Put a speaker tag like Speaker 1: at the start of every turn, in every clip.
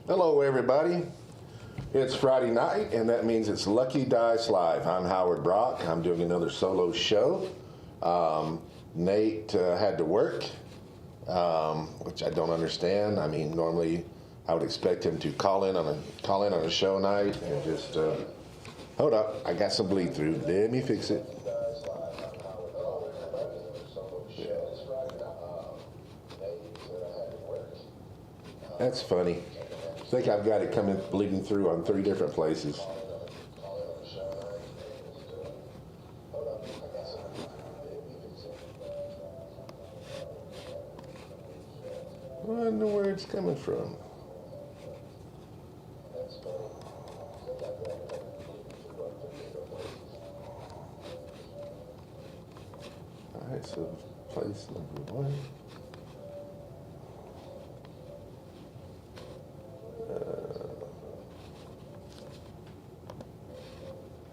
Speaker 1: Hello, everybody. It's Friday night, and that means it's Lucky Dice Live. I'm Howard Brock. I'm doing another solo show. Nate had to work, which I don't understand. I mean, normally I would expect him to call in on a show night and just hold up. I got some bleed through. Let me fix it. That's funny. I think I've got it coming bleeding through on 3 different places. I don't know where it's coming from. All right, so place number 1.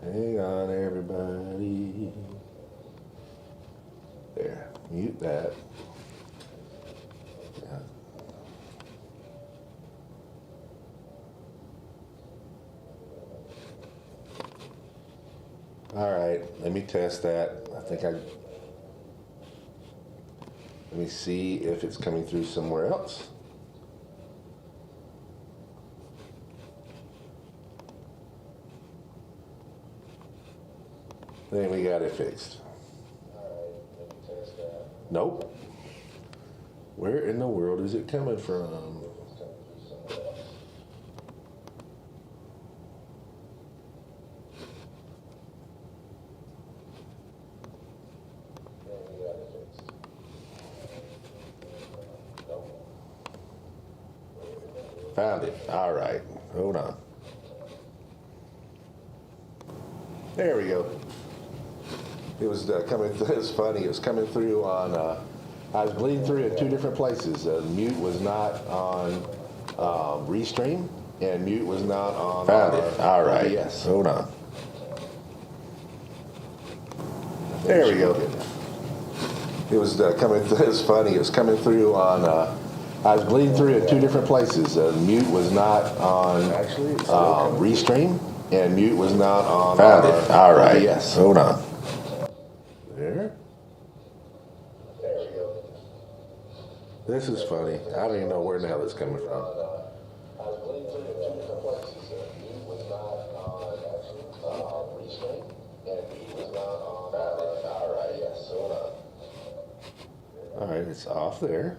Speaker 1: Hang on, everybody. There, mute that. Yeah. All right, let me test that. Let me see if it's coming through somewhere else. Then we got it fixed. Nope. Where in the world is it coming from? Found it. All right. Hold on. There we go. It was coming. It was funny. It was coming through on. I was bleeding through at 2 different places. Mute was not on Restream, and mute was not on. Found it. All right. Yes. Hold on. There we go. It was coming. It was funny. It was coming through on. I was bleeding through at 2 different places. Mute was not on Restream, and mute was not on. Found it. All right. Yes. Hold on. There. There we go. This is funny. I don't even know where the hell it's coming from. I was bleeding through at 2 different places. Mute was not on Restream, and mute was not on. Found it. All right. Yes. Hold on. All right. It's off there.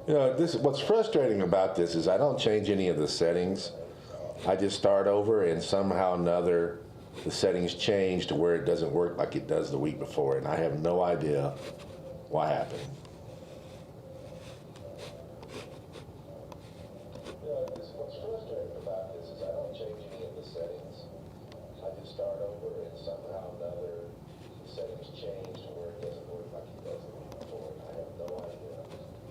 Speaker 1: You know, what's frustrating about this is I don't change any of the settings. I just start over, and somehow or another the settings change to where it doesn't work like it does the week before, and I have no idea what happened. What's frustrating about this is I don't change any of the settings. I just start over, and somehow or another the settings change to where it doesn't work like it does the week before, and I have no idea what happened.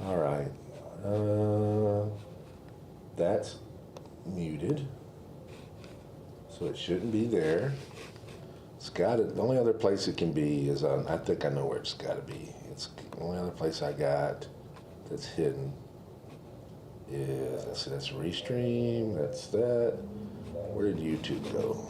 Speaker 1: All right, that's muted, so it shouldn't be there. It's got it. The only other place it can be is on. I think I know where it's got to be. It's the only other place I got that's hidden is that's Restream. That's that. Where did YouTube go?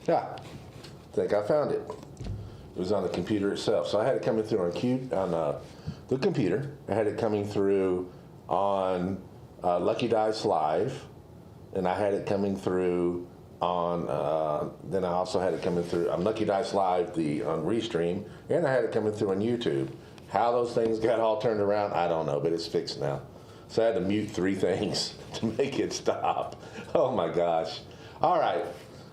Speaker 1: Yeah, I think I found it. It was on the computer itself. So I had it coming through on the computer. I had it coming through on Lucky Dice Live, and I had it coming through on. Then I also had it coming through on Lucky Dice Live, on Restream, and I had it coming through on YouTube. How those things got all turned around, I don't know, but it's fixed now. So I had to mute 3 things to make it stop. Oh my gosh! All right.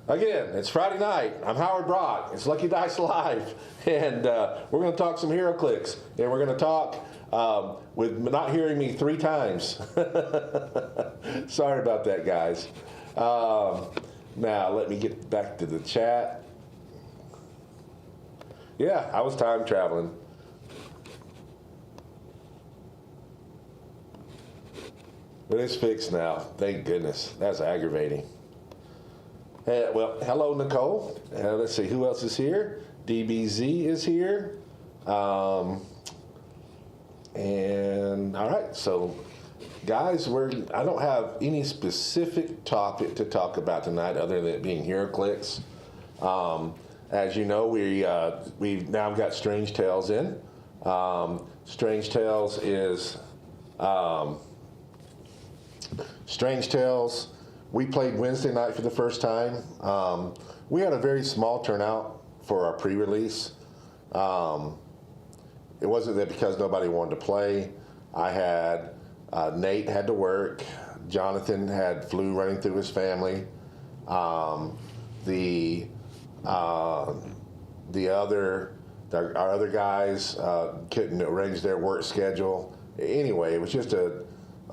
Speaker 1: Again, it's Friday night. I'm Howard Brock. It's Lucky Dice Live. And we're going to talk some HeroClix. And we're going to talk with not hearing me 3 times. Sorry about that, guys. Now, let me get back to the chat. Yeah, I was time traveling. But it's fixed now. Thank goodness. That's aggravating. Well, hello, Nicole. Let's see, who else is here? DBZ is here. And all right, so guys, I don't have any specific topic to talk about tonight other than it being HeroClix. As you know, we've now got Strange Tales in. Strange Tales is Strange Tales. We played Wednesday night for the first time. We had a very small turnout for our pre-release. It wasn't that because nobody wanted to play. I had Nate had to work. Jonathan had flu running through his family. Our other guys couldn't arrange their work schedule. Anyway, it was just a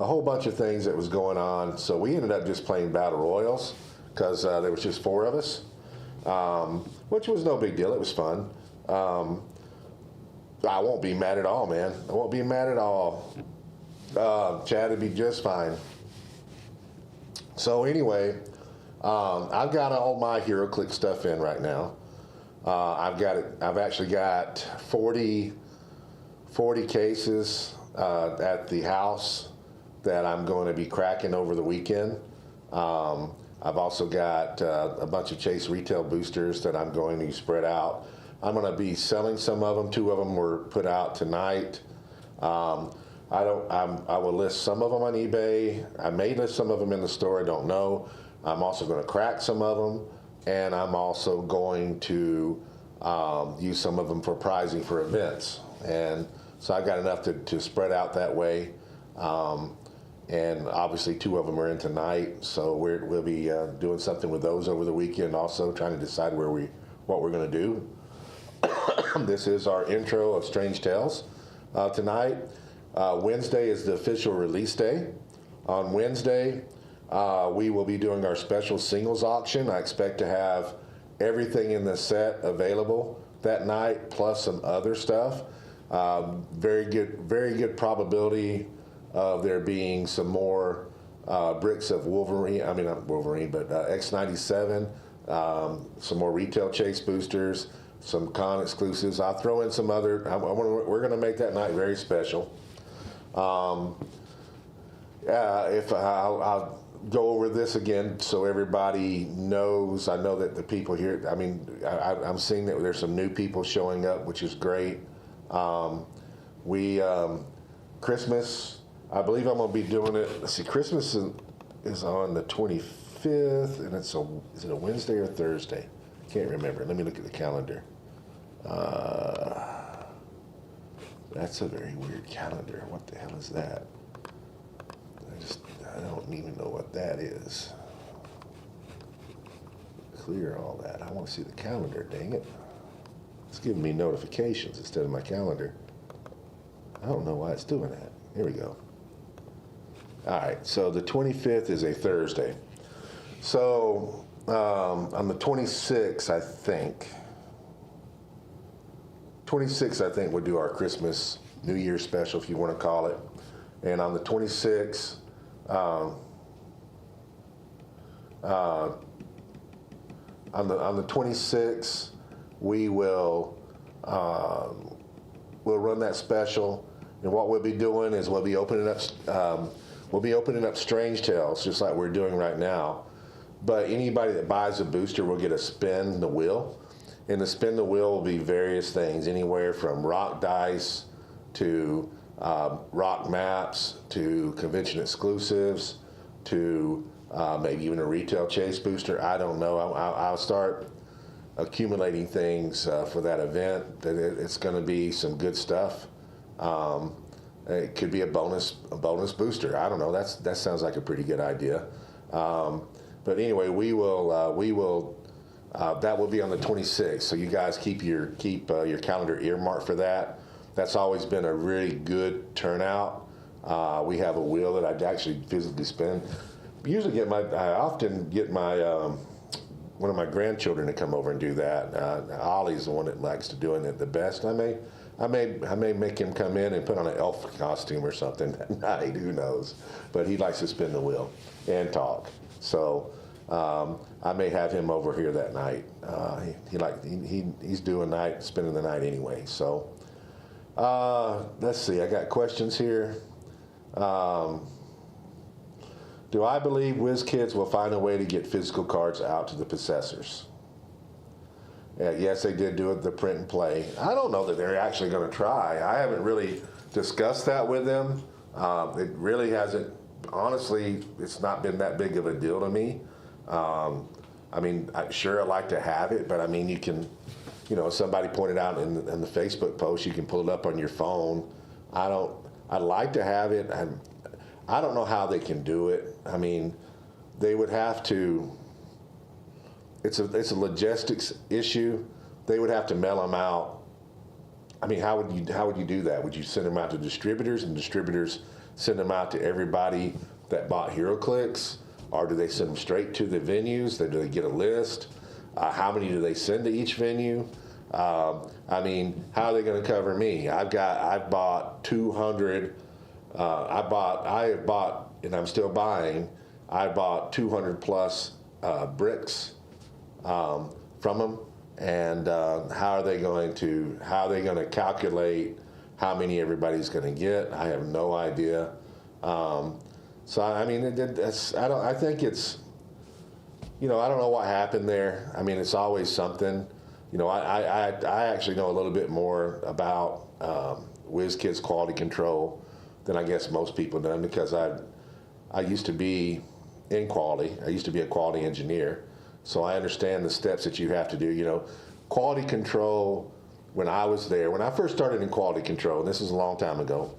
Speaker 1: whole bunch of things that was going on. So we ended up just playing Battle Royals because there was just 4 of us, which was no big deal. It was fun. I won't be mad at all, man. I won't be mad at all. Chad would be just fine. So anyway, I've got all my HeroClix stuff in right now. I've actually got 40 cases at the house that I'm going to be cracking over the weekend. I've also got a bunch of Chase retail boosters that I'm going to spread out. I'm going to be selling some of them. 2 of them were put out tonight. I will list some of them on eBay. I may list some of them in the store. I don't know. I'm also going to crack some of them, and I'm also going to use some of them for prizing for events. And so I've got enough to spread out that way. And obviously 2 of them are in tonight, so we'll be doing something with those over the weekend. Also trying to decide what we're going to do. This is our intro of Strange Tales tonight. Wednesday is the official release day. On Wednesday, we will be doing our special singles auction. I expect to have everything in the set available that night, plus some other stuff. Very good probability of there being some more bricks of Wolverine. I mean, not Wolverine, but X97. Some more retail Chase boosters. Some con exclusives. I'll throw in some other. We're going to make that night very special. If I'll go over this again so everybody knows. I know that the people here. I mean, I'm seeing that there's some new people showing up, which is great. Christmas. I believe I'm going to be doing it. Let's see. Christmas is on the 25th, and is it a Wednesday or Thursday? Can't remember. Let me look at the calendar. That's a very weird calendar. What the hell is that? I don't even know what that is. Clear all that. I want to see the calendar, dang it. It's giving me notifications instead of my calendar. I don't know why it's doing that. Here we go. All right, so the 25th is a Thursday. So on the 26th, I think, we'll do our Christmas New Year special, if you want to call it. And on the 26th, on the 26th, we will we'll run that special. And what we'll be doing is we'll be opening up Strange Tales, just like we're doing right now. But anybody that buys a booster will get a spin the wheel. And the spin the wheel will be various things, anywhere from rock dice to rock maps to convention exclusives to maybe even a retail chase booster. I don't know. I'll start accumulating things for that event. That it's going to be some good stuff. It could be a bonus booster. I don't know. That sounds like a pretty good idea. But anyway, we will that will be on the 26th. So you guys keep your calendar earmarked for that. That's always been a really good turnout. We have a wheel that I actually physically spin. Usually I often get my one of my grandchildren to come over and do that. Ollie's the one that likes to doing it the best. I may make him come in and put on an elf costume or something that night. Who knows? But he likes to spin the wheel and talk. So I may have him over here that night. He's doing spending the night anyway. So let's see. I got questions here. Do I believe WizKids will find a way to get physical cards out to the possessors? Yes, they did do it, the print and play. I don't know that they're actually going to try. I haven't really discussed that with them. It really hasn't, honestly, it's not been that big of a deal to me. I mean, sure, I like to have it, but I mean, you can, somebody pointed out in the Facebook post, you can pull it up on your phone. I'd like to have it. I don't know how they can do it. I mean, they would have to, it's a logistics issue. They would have to mail them out. I mean, how would you do that? Would you send them out to distributors and distributors send them out to everybody that bought HeroClix? Or do they send them straight to the venues? Do they get a list? How many do they send to each venue? I mean, how are they going to cover me? I've bought 200. I have bought, and I'm still buying. I bought 200 plus bricks from them, and how are they going to calculate how many everybody's going to get? I have no idea. So I mean, I think it's, I don't know what happened there. I mean, it's always something. I actually know a little bit more about WizKids quality control than I guess most people do, because I used to be in quality. I used to be a quality engineer, so I understand the steps that you have to do. Quality control, when I was there, when I first started in quality control, and this is a long time ago,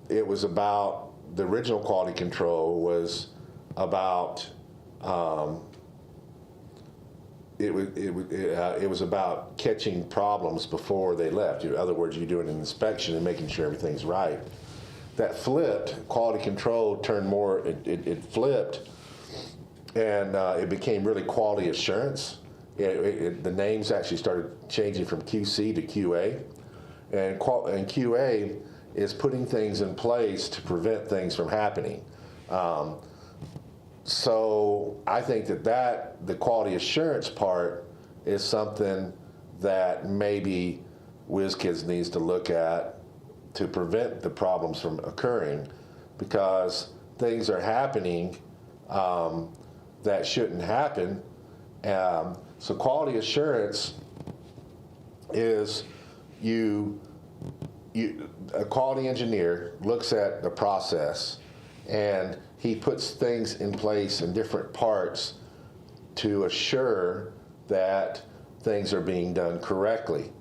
Speaker 1: it was about, the original quality control was about, it was about catching problems before they left. In other words, you're doing an inspection and making sure everything's right. That flipped. Quality control turned more, it flipped, and it became really quality assurance. The names actually started changing from QC to QA. And QA is putting things in place to prevent things from happening. So I think that the quality assurance part is something that maybe WizKids needs to look at to prevent the problems from occurring, because things are happening that shouldn't happen. So quality assurance is a quality engineer looks at the process and he puts things in place in different parts to assure that things are being done correctly.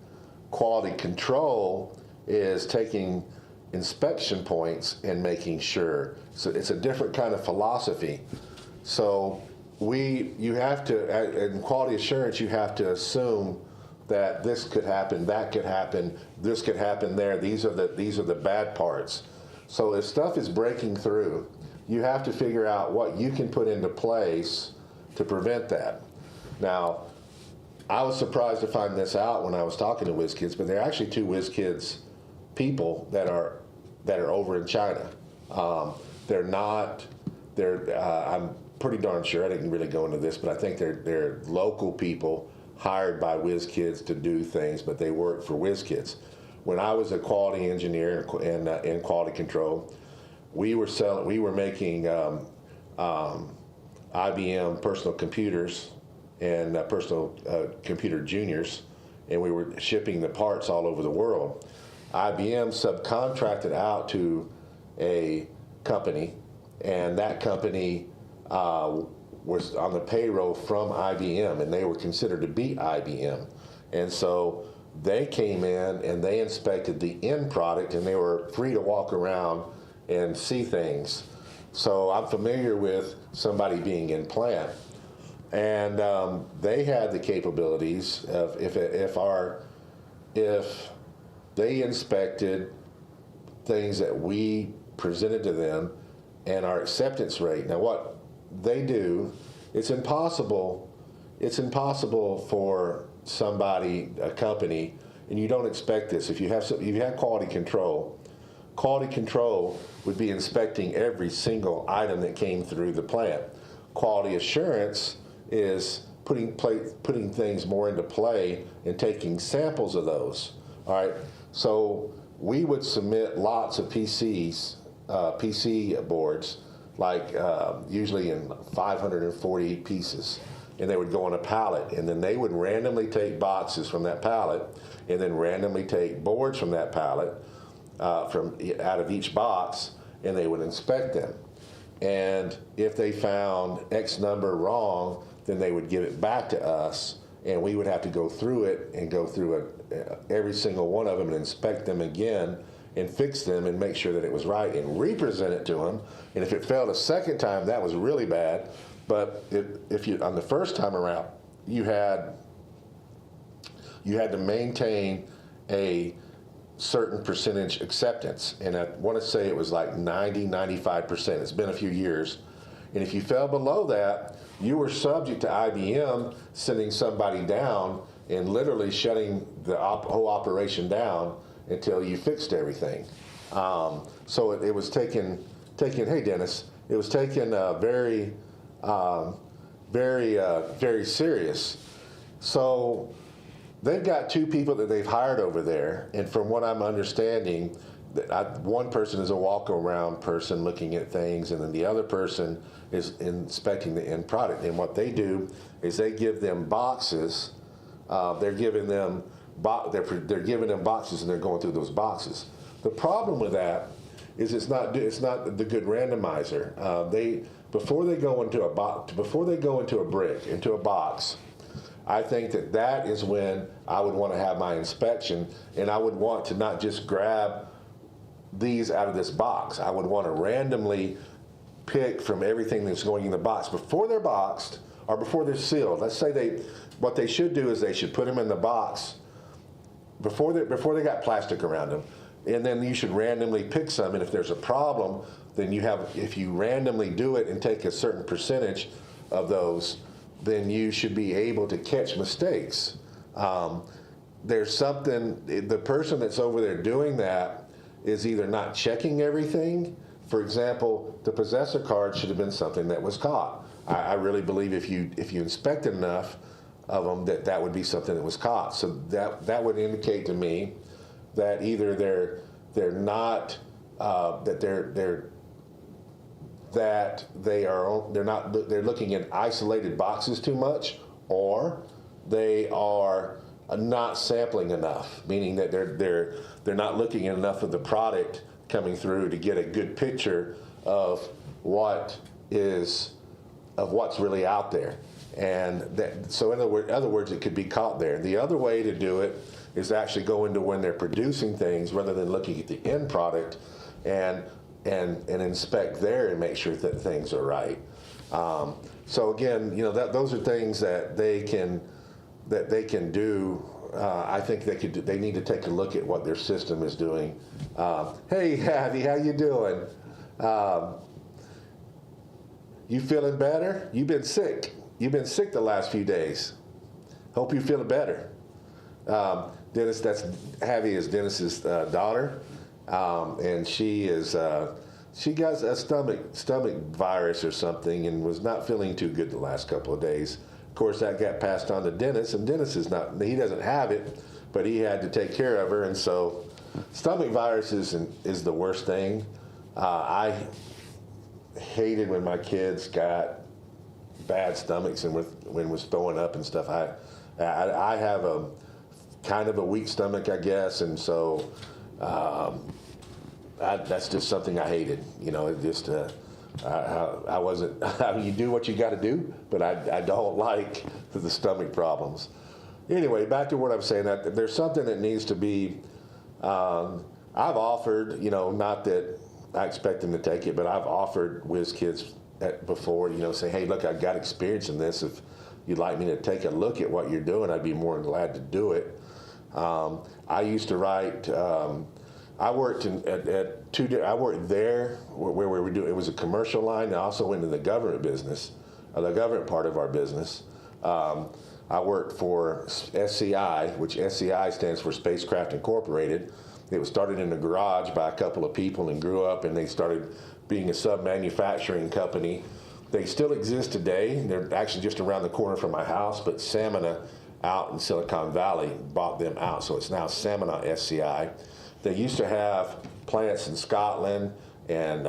Speaker 1: Quality control is taking inspection points and making sure. So it's a different kind of philosophy. So you have to, in quality assurance, you have to assume that this could happen, that could happen, this could happen there. These are the bad parts. So if stuff is breaking through, you have to figure out what you can put into place to prevent that. Now, I was surprised to find this out when I was talking to WizKids, but there are actually two WizKids people that are over in China. I'm pretty darn sure, I didn't really go into this, but I think they're local people hired by WizKids to do things, but they work for WizKids. When I was a quality engineer in quality control, we were making IBM personal computers and personal computer juniors, and we were shipping the parts all over the world. IBM subcontracted out to a company, and that company was on the payroll from IBM, and they were considered to be IBM. And so they came in and they inspected the end product, and they were free to walk around and see things. So I'm familiar with somebody being in plant, and they had the capabilities of if they inspected things that we presented to them and our acceptance rate. Now what they do, it's impossible for somebody, a company, and you don't expect this. If you have quality control would be inspecting every single item that came through the plant. Quality assurance is putting things more into play and taking samples of those. All right, so we would submit lots of PC boards, like usually in 540 pieces, and they would go on a pallet, and then they would randomly take boxes from that pallet, and then randomly take boards from that pallet, from out of each box, and they would inspect them. And if they found X number wrong, then they would give it back to us, and we would have to go through it and go through every single one of them and inspect them again and fix them and make sure that it was right and represent it to them. And if it failed a second time, that was really bad. But if you on the first time around, you had to maintain a certain percentage acceptance, and I want to say it was like 95%. It's been a few years, and if you fell below that, you were subject to IBM sending somebody down and literally shutting the whole operation down until you fixed everything. So it was taken. Hey, Dennis, it was taken very serious. So they've got two people that they've hired over there, and from what I'm understanding, one person is a walk-around person looking at things, and then the other person is inspecting the end product. And what they do is they give them boxes. They're giving them boxes, and they're going through those boxes. The problem with that is it's not the good randomizer. Before they go into a box, I think that is when I would want to have my inspection, and I would want to not just grab these out of this box. I would want to randomly pick from everything that's going in the box before they're boxed or before they're sealed. Let's say what they should do is they should put them in the box before they got plastic around them, and then you should randomly pick some. And if there's a problem, then if you randomly do it and take a certain percentage of those, then you should be able to catch mistakes. There's something, the person that's over there doing that is either not checking everything. For example, the possessor card should have been something that was caught. I really believe if you inspected enough of them, that would be something that was caught. So that would indicate to me that either they're looking in isolated boxes too much, or they are not sampling enough, meaning that they're not looking at enough of the product coming through to get a good picture of what's really out there. And so in other words, it could be caught there. The other way to do it is actually go into when they're producing things rather than looking at the end product and inspect there and make sure that things are right. So again, those are things that they can do. I think they need to take a look at what their system is doing. Hey, Abby, how you doing? You feeling better? You've been sick. You've been sick the last few days. Hope you're feeling better. Dennis, Abby is Dennis's daughter, and she got a stomach virus or something and was not feeling too good the last couple of days. Of course, that got passed on to Dennis, and Dennis he doesn't have it, but he had to take care of her. And so stomach virus is the worst thing. I hated when my kids got bad stomachs and when was throwing up and stuff. I have a kind of a weak stomach, I guess, and so that's just something I hated. You know, it just I wasn't. You do what you got to do, but I don't like the stomach problems. Anyway, back to what I'm saying. That there's something that needs to be. I've offered, you know, not that I expect them to take it, but I've offered whiz kids before, you know, say, hey, look, I've got experience in this. If you'd like me to take a look at what you're doing, I'd be more than glad to do it. I used to write. I worked I worked there where we were doing. It was a commercial line. I also went into the government business, the government part of our business. I worked for SCI, which SCI stands for Spacecraft Incorporated. It was started in a garage by a couple of people and grew up, and they started being a sub-manufacturing company. They still exist today. They're actually just around the corner from my house, but Samina out in Silicon Valley bought them out, so it's now Samina SCI. They used to have plants in Scotland, and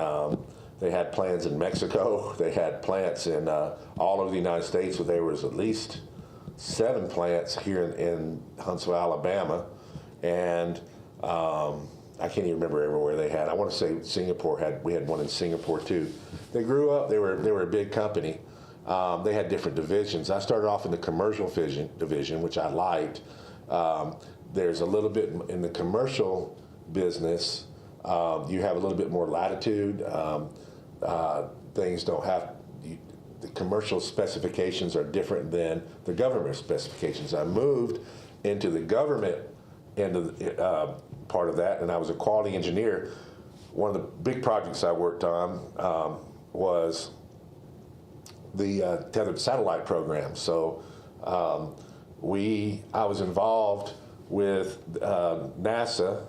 Speaker 1: they had plants in Mexico. They had plants in all over the United States, where there was at least 7 plants here in Huntsville, Alabama, and I can't even remember everywhere they had. I want to say Singapore we had one in Singapore too. They grew up. They were a big company. They had different divisions. I started off in the commercial division, which I liked. There's a little bit in the commercial business. You have a little bit more latitude. Things don't have. The commercial specifications are different than the government specifications. I moved into the government end of the, part of that, and I was a quality engineer. One of the big projects I worked on was the tethered satellite program. So I was involved with NASA.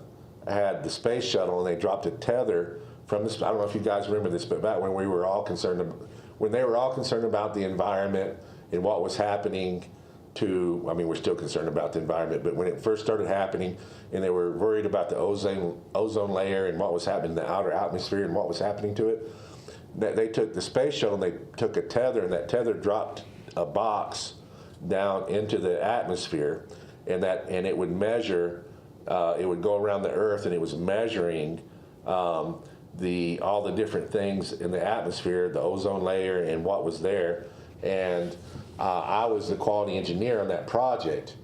Speaker 1: I had the space shuttle, and they dropped a tether from this. I don't know if you guys remember this, but back when we were all concerned, when they were all concerned about the environment and what was happening I mean, we're still concerned about the environment, but when it first started happening, and they were worried about the ozone layer and what was happening in the outer atmosphere and what was happening to it, that they took the space shuttle and they took a tether, and that tether dropped a box down into the atmosphere, and it would measure. It would go around the Earth, and it was measuring all the different things in the atmosphere, the ozone layer, and what was there. And I was the quality engineer on that project,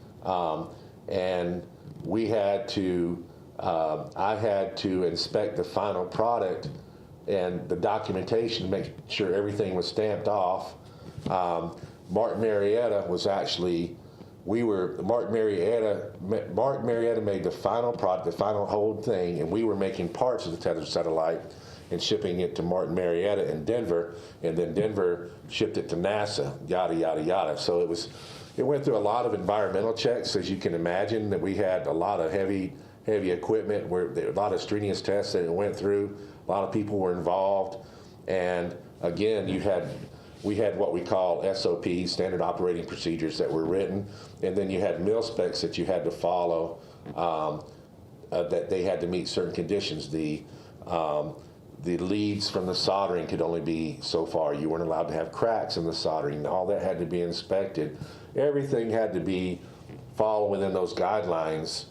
Speaker 1: and we had to. I had to inspect the final product and the documentation to make sure everything was stamped off. Mark Marietta was actually. Mark Marietta made the final product, the final whole thing, and we were making parts of the tethered satellite and shipping it to Martin Marietta in Denver, and then Denver shipped it to NASA, yada, yada, yada. So it went through a lot of environmental checks, as you can imagine, that we had a lot of heavy equipment, a lot of strenuous tests that it went through. A lot of people were involved, and again, we had what we call SOPs, standard operating procedures, that were written, and then you had mil specs that you had to follow, that they had to meet certain conditions. The leads from the soldering could only be so far. You weren't allowed to have cracks in the soldering. All that had to be inspected. Everything had to be followed within those guidelines,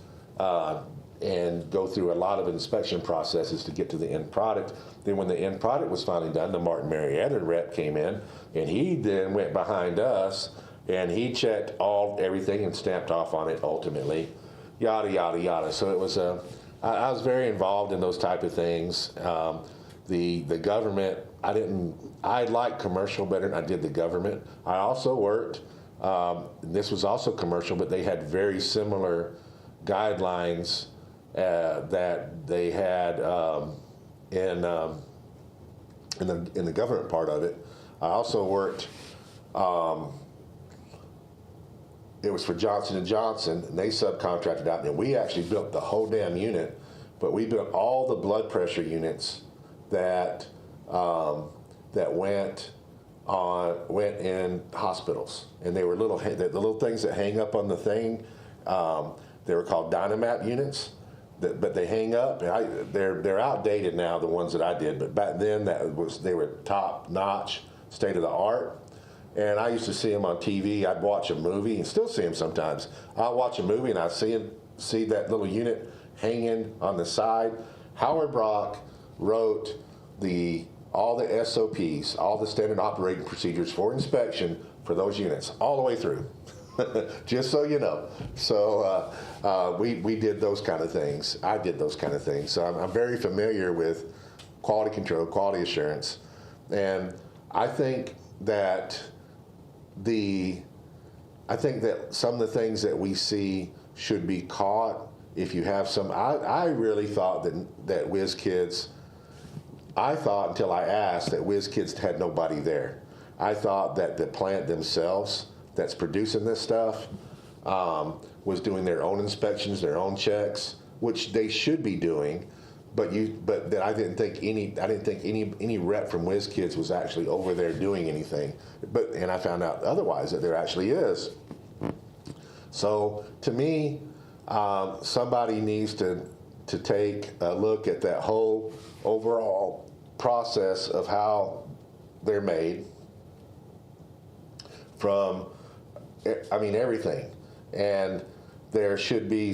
Speaker 1: and go through a lot of inspection processes to get to the end product. Then when the end product was finally done, the Martin Marietta rep came in, and he then went behind us, and he checked everything and stamped off on it ultimately, yada, yada, yada. So it was I was very involved in those type of things. The government, I liked commercial better than I did the government. I also worked, this was also commercial, but they had very similar guidelines that they had in the government part of it. I also worked, it was for Johnson & Johnson, and they subcontracted out, and we actually built the whole damn unit, but we built all the blood pressure units that went in hospitals, and they were the little things that hang up on the thing. They were called Dynamap units, but they hang up. They're outdated now, the ones that I did, but back then they were top notch, state of the art. And I used to see him on TV. I'd watch a movie and still see him sometimes. I'll watch a movie and I see that little unit hanging on the side. Howard Brock wrote all the SOPs, all the standard operating procedures for inspection for those units, all the way through. Just so you know. So we did those kind of things. I did those kind of things. So I'm very familiar with quality control, quality assurance, and I think that some of the things that we see should be caught. If you have some, I really thought that Whiz Kids. I thought until I asked that Whiz Kids had nobody there. I thought that the plant themselves that's producing this stuff was doing their own inspections, their own checks, which they should be doing. But that I didn't think any rep from Whiz Kids was actually over there doing anything. And I found out otherwise, that there actually is. So to me, somebody needs to take a look at that whole overall process of how they're made from, everything. And there should be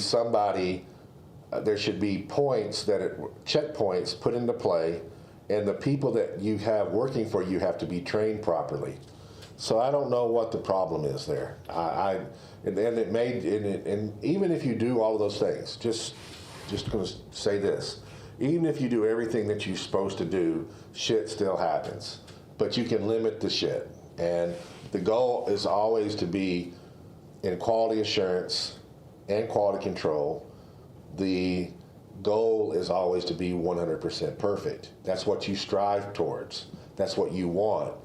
Speaker 1: there should be checkpoints put into play, and the people that you have working for you have to be trained properly. So I don't know what the problem is there. And even if you do all of those things, just going to say this, even if you do everything that you're supposed to do, shit still happens. But you can limit the shit. And the goal is always to be in quality assurance and quality control. The goal is always to be 100% perfect. That's what you strive towards. That's what you want.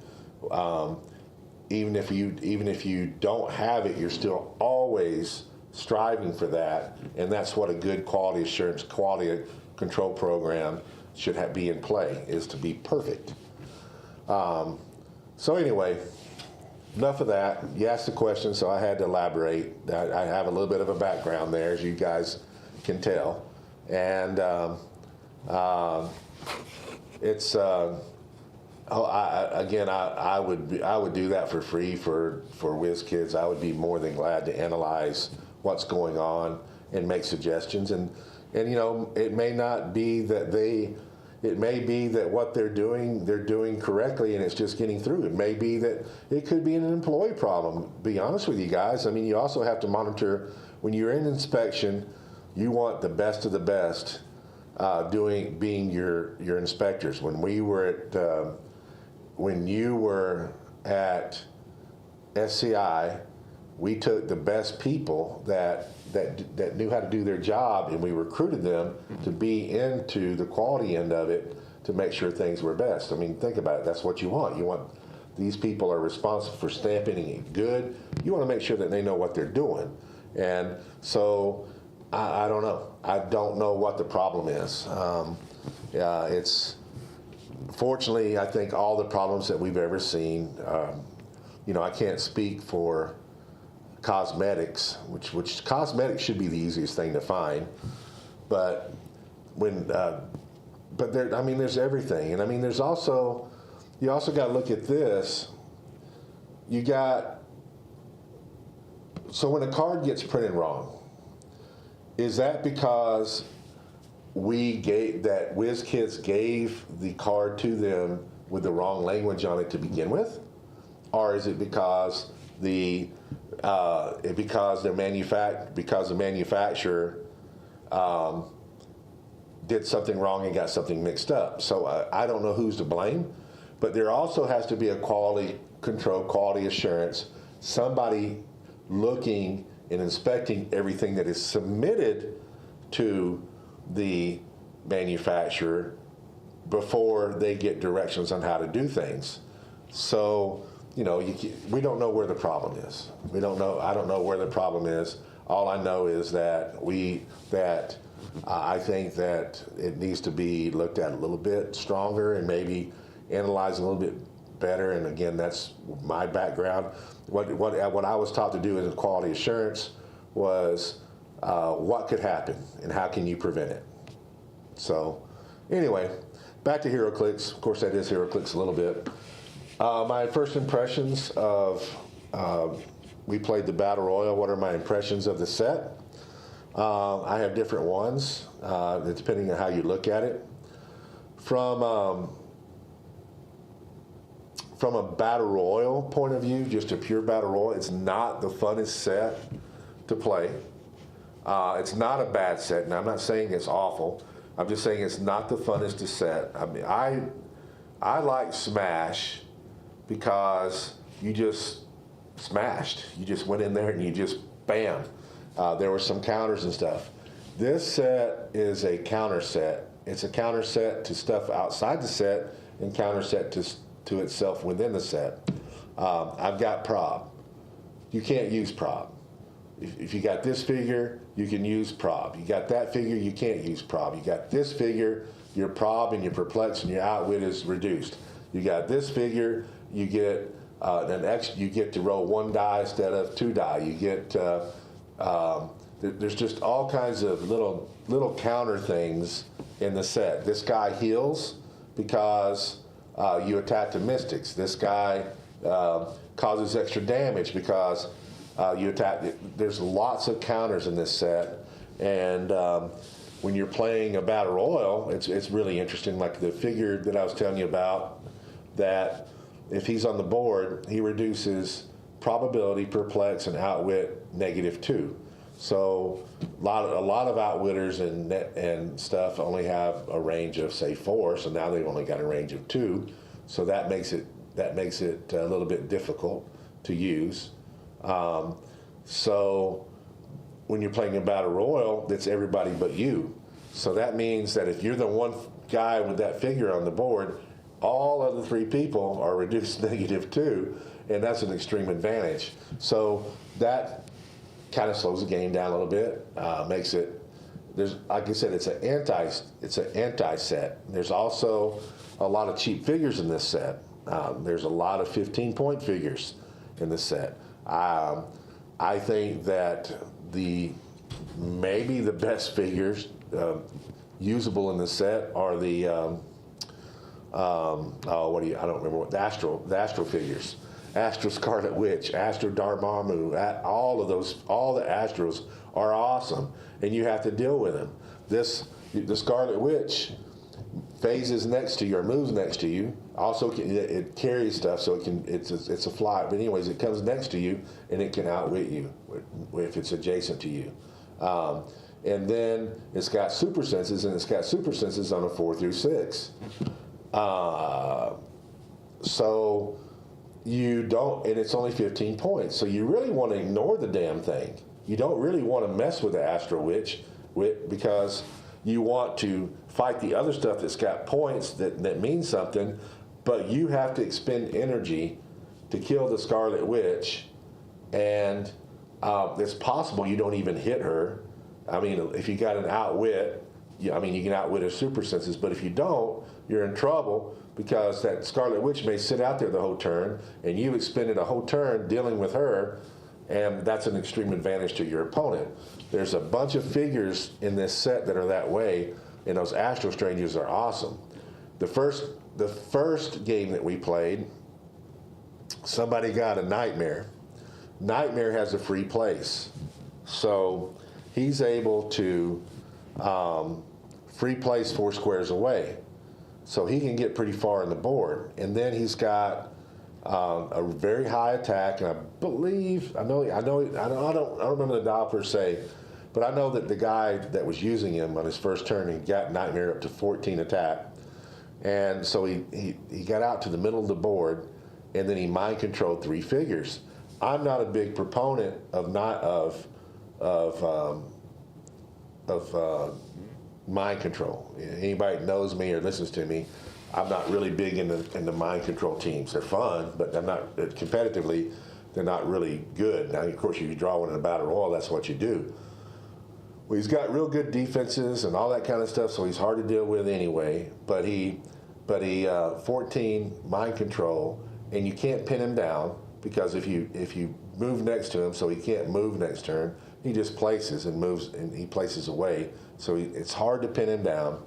Speaker 1: Even if you don't have it, you're still always striving for that, and that's what a good quality assurance, quality control program should be in play, is to be perfect. So anyway, enough of that. You asked the question, so I had to elaborate. I have a little bit of a background there, as you guys can tell, and it's. I would do that for free for Whiz Kids. I would be more than glad to analyze what's going on and make suggestions. And it may not be that it may be that what they're doing correctly, and it's just getting through. It may be that it could be an employee problem. Be honest with you guys. You also have to monitor when you're in inspection. You want the best of the best being your inspectors. When you were at SCI, we took the best people that knew how to do their job, and we recruited them to be into the quality end of it to make sure things were best. Think about it. That's what you want. You want these people are responsible for stamping it good. You want to make sure that they know what they're doing. And so I don't know. I don't know what the problem is. Fortunately, I think all the problems that we've ever seen, I can't speak for cosmetics, which cosmetics should be the easiest thing to find, but there's everything, and you also got to look at this. So when a card gets printed wrong, is that because Whiz Kids gave the card to them with the wrong language on it to begin with, or is it because the manufacturer did something wrong and got something mixed up? So I don't know who's to blame, but there also has to be a quality control, quality assurance, somebody looking and inspecting everything that is submitted to the manufacturer before they get directions on how to do things. So, we don't know where the problem is. I don't know where the problem is. All I know is that I think that it needs to be looked at a little bit stronger and maybe analyzed a little bit better. And again, that's my background. What I was taught to do in quality assurance was what could happen and how can you prevent it. So anyway, back to HeroClix. Of course, that is HeroClix a little bit. My first impressions of, we played the Battle Royal. What are my impressions of the set? I have different ones, depending on how you look at it. From a Battle Royal point of view, just a pure Battle Royal, it's not the funnest set to play. It's not a bad set, and I'm not saying it's awful. I'm just saying it's not the funnest to set. I mean, I like Smash because you just smashed. You just went in there and you just bam. There were some counters and stuff. This set is a counter set. It's a counter set to stuff outside the set and counter set to itself within the set. I've got prob. You can't use prob. If you got this figure, you can use prob. You got that figure, you can't use prob. You got this figure, your prob and your perplex and your outwit is reduced. You got this figure, you get you get to roll 1 die instead of 2 die. You get there's just all kinds of little counter things in the set. This guy heals because you attack the mystics. This guy causes extra damage because you attack. There's lots of counters in this set, and when you're playing a Battle Royal, it's really interesting. Like the figure that I was telling you about, that if he's on the board, he reduces probability, perplex, and outwit -2. So a lot of outwitters and stuff only have a range of say 4. So now they've only got a range of 2. So that makes it a little bit difficult to use. So when you're playing a Battle Royal, that's everybody but you. So that means that if you're the one guy with that figure on the board, all other 3 people are reduced -2, and that's an extreme advantage. So that kind of slows the game down a little bit, makes it. There's, like I said, it's an anti set. There's also a lot of cheap figures in this set. There's a lot of 15-point figures in this set. I think that maybe the best figures usable in the set are the I don't remember what the Astro figures. Astro Scarlet Witch, Astro Dormammu, all the Astros are awesome, and you have to deal with them. The Scarlet Witch phases next to you or moves next to you. Also, it carries stuff, so it's a fly. But anyways, it comes next to you, and it can outwit you if it's adjacent to you. And then it's got super senses, and it's got super senses on a 4 through 6. So you don't, and it's only 15 points. So you really want to ignore the damn thing. You don't really want to mess with the Astro Witch because you want to fight the other stuff that's got points that means something, but you have to expend energy to kill the Scarlet Witch, and it's possible you don't even hit her. I mean, if you got an outwit, you can outwit her super senses, but if you don't, you're in trouble because that Scarlet Witch may sit out there the whole turn, and you've expended a whole turn dealing with her, and that's an extreme advantage to your opponent. There's a bunch of figures in this set that are that way, and those Astro Strangers are awesome. The first game that we played, somebody got a Nightmare. Nightmare has a free place, so he's able to free place 4 squares away, so he can get pretty far in the board. And then he's got a very high attack, and I don't remember the dial per se, but I know that the guy that was using him on his first turn, he got Nightmare up to 14 attack, and so he got out to the middle of the board, and then he mind controlled 3 figures. I'm not a big proponent of mind control. Anybody that knows me or listens to me, I'm not really big into mind control teams. They're fun, but I'm not competitively. They're not really good. Now, of course, if you draw one in a Battle Royal, that's what you do. Well, he's got real good defenses and all that kind of stuff, so he's hard to deal with anyway. But he 14 mind control, and you can't pin him down because if you move next to him, so he can't move next turn, he just places and moves, and he places away. So it's hard to pin him down.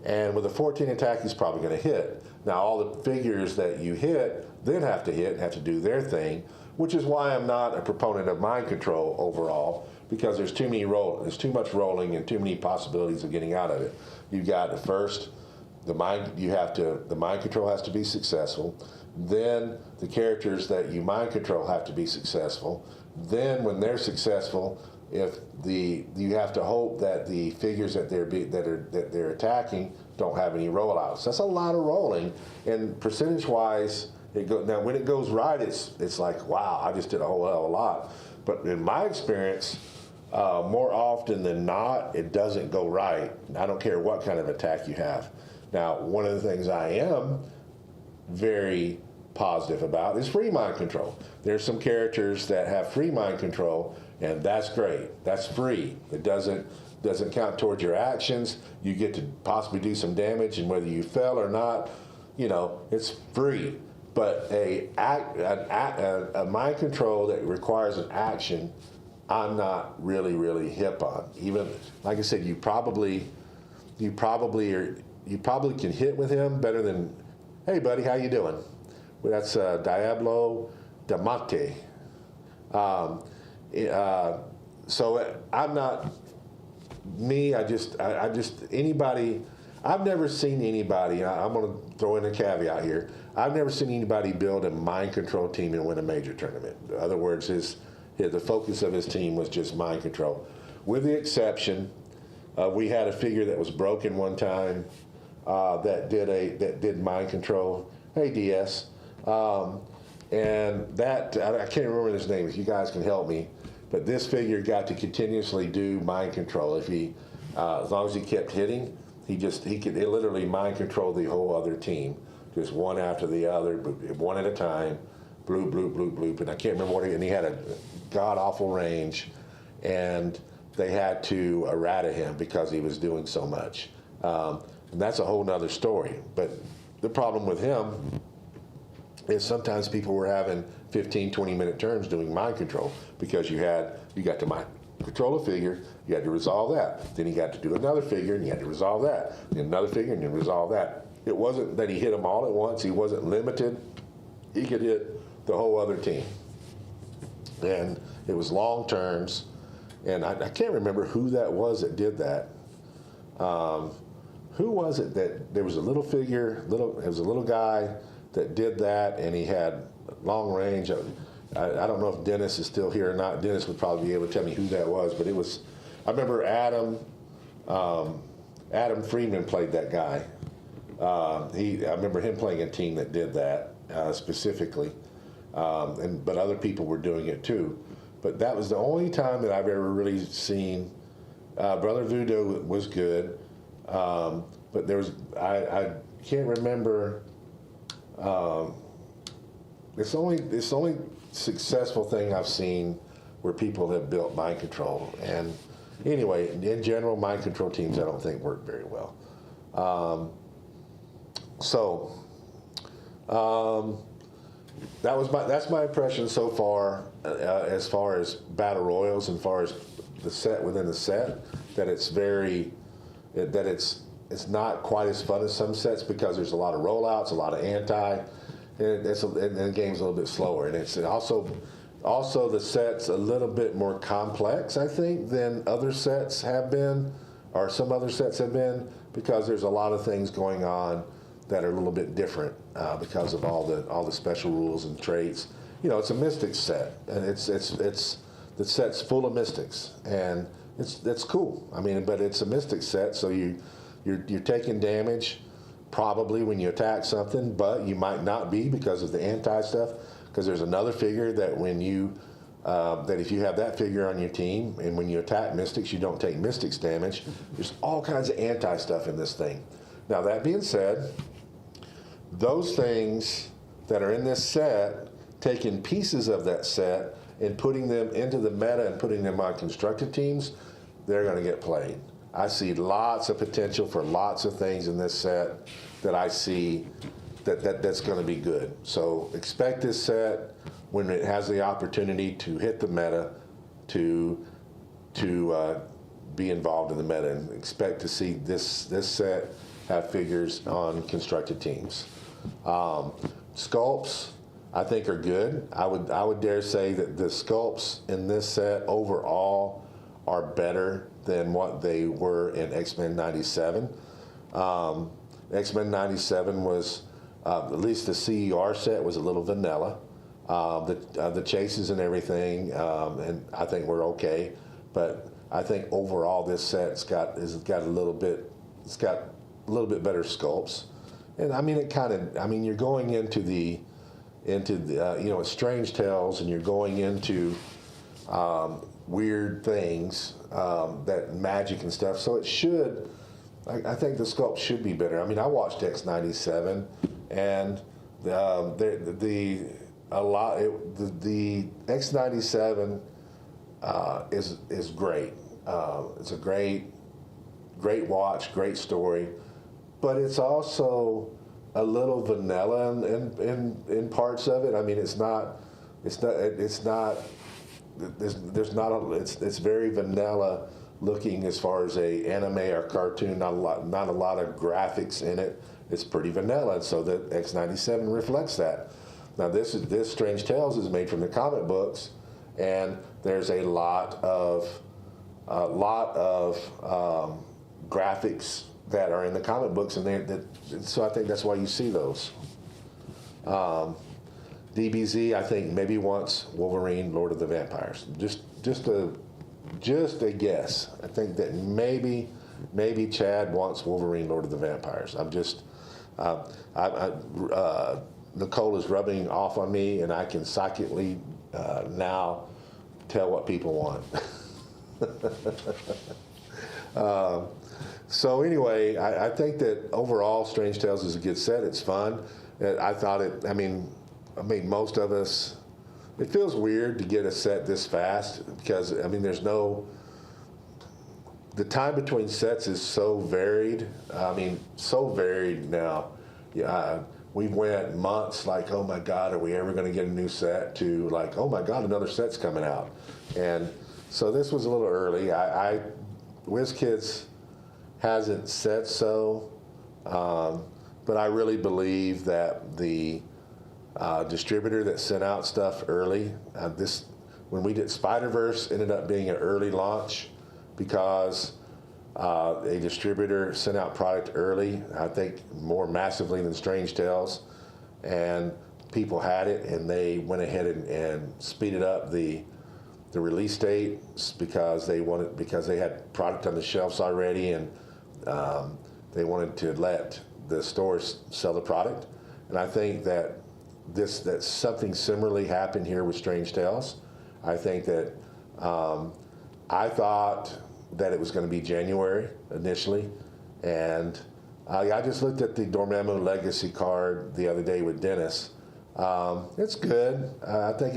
Speaker 1: And with a 14 attack, he's probably going to hit. Now, all the figures that you hit then have to hit and have to do their thing, which is why I'm not a proponent of mind control overall, because there's too much rolling and too many possibilities of getting out of it. You've got first the mind control has to be successful. Then the characters that you mind control have to be successful. Then when they're successful, you have to hope that the figures that they're attacking don't have any rollouts. That's a lot of rolling, and percentage-wise, now when it goes right, it's like, wow, I just did a whole hell of a lot. But in my experience, more often than not, it doesn't go right. I don't care what kind of attack you have. Now, one of the things I am very positive about is free mind control. There's some characters that have free mind control, and that's great. That's free. It doesn't count towards your actions. You get to possibly do some damage, and whether you fell or not, it's free. But a mind control that requires an action, I'm not really hip on. Even like I said, you probably can hit with him better than, hey buddy, how you doing? Well, that's Diablo Damante. So I'm not me. I just anybody. I've never seen anybody. I'm going to throw in a caveat here. I've never seen anybody build a mind control team and win a major tournament. In other words, the focus of his team was just mind control, with the exception. We had a figure that was broken one time that did mind control. Hey DS, and that I can't remember his name. If you guys can help me, but this figure got to continuously do mind control. If he, as long as he kept hitting, he could literally mind control the whole other team, just one after the other, one at a time, bloop bloop bloop bloop. And I can't remember and he had a god awful range, and they had to errata him because he was doing so much. And that's a whole nother story. But the problem with him is sometimes people were having 15, 20-minute turns doing mind control because you got to mind control a figure, you had to resolve that. Then you got to do another figure, and you had to resolve that. Then another figure, and then resolve that. It wasn't that he hit them all at once. He wasn't limited. He could hit the whole other team. And it was long turns. And I can't remember who that was that did that. Who was it that there was a little figure, it was a little guy that did that, and he had long range. I don't know if Dennis is still here or not. Dennis would probably be able to tell me who that was, but it was, I remember Adam Freeman played that guy. I remember him playing a team that did that specifically, but other people were doing it too. But that was the only time that I've ever really seen. Brother Voodoo was good, but there was I can't remember. It's the only successful thing I've seen where people have built mind control. And anyway, in general, mind control teams I don't think work very well. That's my impression so far as battle royals, and as far as the set within the set, that it's not quite as fun as some sets because there's a lot of rollouts, a lot of anti, and the game's a little bit slower, and it's also the set's a little bit more complex, I think, than other sets have been, or some other sets have been, because there's a lot of things going on that are a little bit different because of all the special rules and traits. It's a Mystics set, and it's the set's full of Mystics, and that's cool. I mean, but it's a Mystics set, so you're taking damage probably when you attack something, but you might not be because of the anti stuff. Because there's another figure that that if you have that figure on your team, and when you attack Mystics, you don't take Mystics damage. There's all kinds of anti stuff in this thing. Now that being said, those things that are in this set, taking pieces of that set and putting them into the meta and putting them on constructed teams, they're going to get played. I see lots of potential for lots of things in this set that I see that's going to be good. So expect this set, when it has the opportunity to hit the meta, to be involved in the meta, and expect to see this set have figures on constructed teams. Sculpts, I think, are good. I would dare say that the sculpts in this set overall are better than what they were in X-Men 97. X-Men 97 was, at least the CER set was a little vanilla. The chases and everything, and I think we're okay. But I think overall this set's got a little bit better sculpts. And I mean, you're going into the it's Strange Tales, and you're going into weird things, that magic and stuff. So it should, I think the sculpt should be better. I mean, I watched X97, and the X97 is great. It's a great watch, great story, but it's also a little vanilla in parts of it. I mean, it's very vanilla looking as far as a anime or cartoon. Not a lot of graphics in it. It's pretty vanilla, and so the X97 reflects that. Now this Strange Tales is made from the comic books, and there's a lot of graphics that are in the comic books, and so I think that's why you see those. DBZ, I think maybe wants Wolverine, Lord of the Vampires. Just a guess. I think that maybe Chad wants Wolverine, Lord of the Vampires. Nicole is rubbing off on me, and I can psychically now tell what people want. So anyway, I think that overall Strange Tales is a good set. It's fun. I thought it, I mean, most of us, it feels weird to get a set this fast because, I mean, the time between sets is so varied. I mean, so varied now. Yeah, we went months like, oh my God, are we ever going to get a new set, to like, oh my God, another set's coming out. And so this was a little early. WizKids hasn't said so, but I really believe that the distributor that sent out stuff early, when we did Spider-Verse, ended up being an early launch because a distributor sent out product early, I think more massively than Strange Tales, and people had it, and they went ahead and speeded up the release date because they had product on the shelves already, and they wanted to let the stores sell the product. And I think that something similarly happened here with Strange Tales. I think that I thought that it was going to be January initially, and I just looked at the Dormammu Legacy card the other day with Dennis. It's good. I think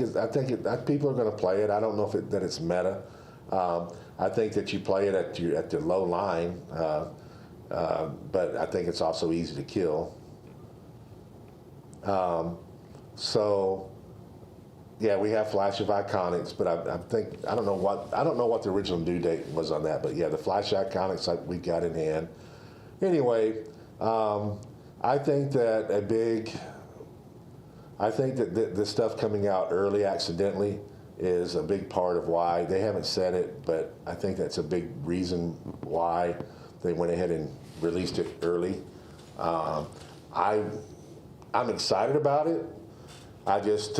Speaker 1: people are going to play it. I don't know that it's meta. I think that you play it at the low line, but I think it's also easy to kill. So yeah, we have Flash of Iconics, but I don't know what the original due date was on that, but yeah, the Flash Iconics we got in hand. Anyway, I think that the stuff coming out early accidentally is a big part of why. They haven't said it, but I think that's a big reason why they went ahead and released it early. I'm excited about it. I just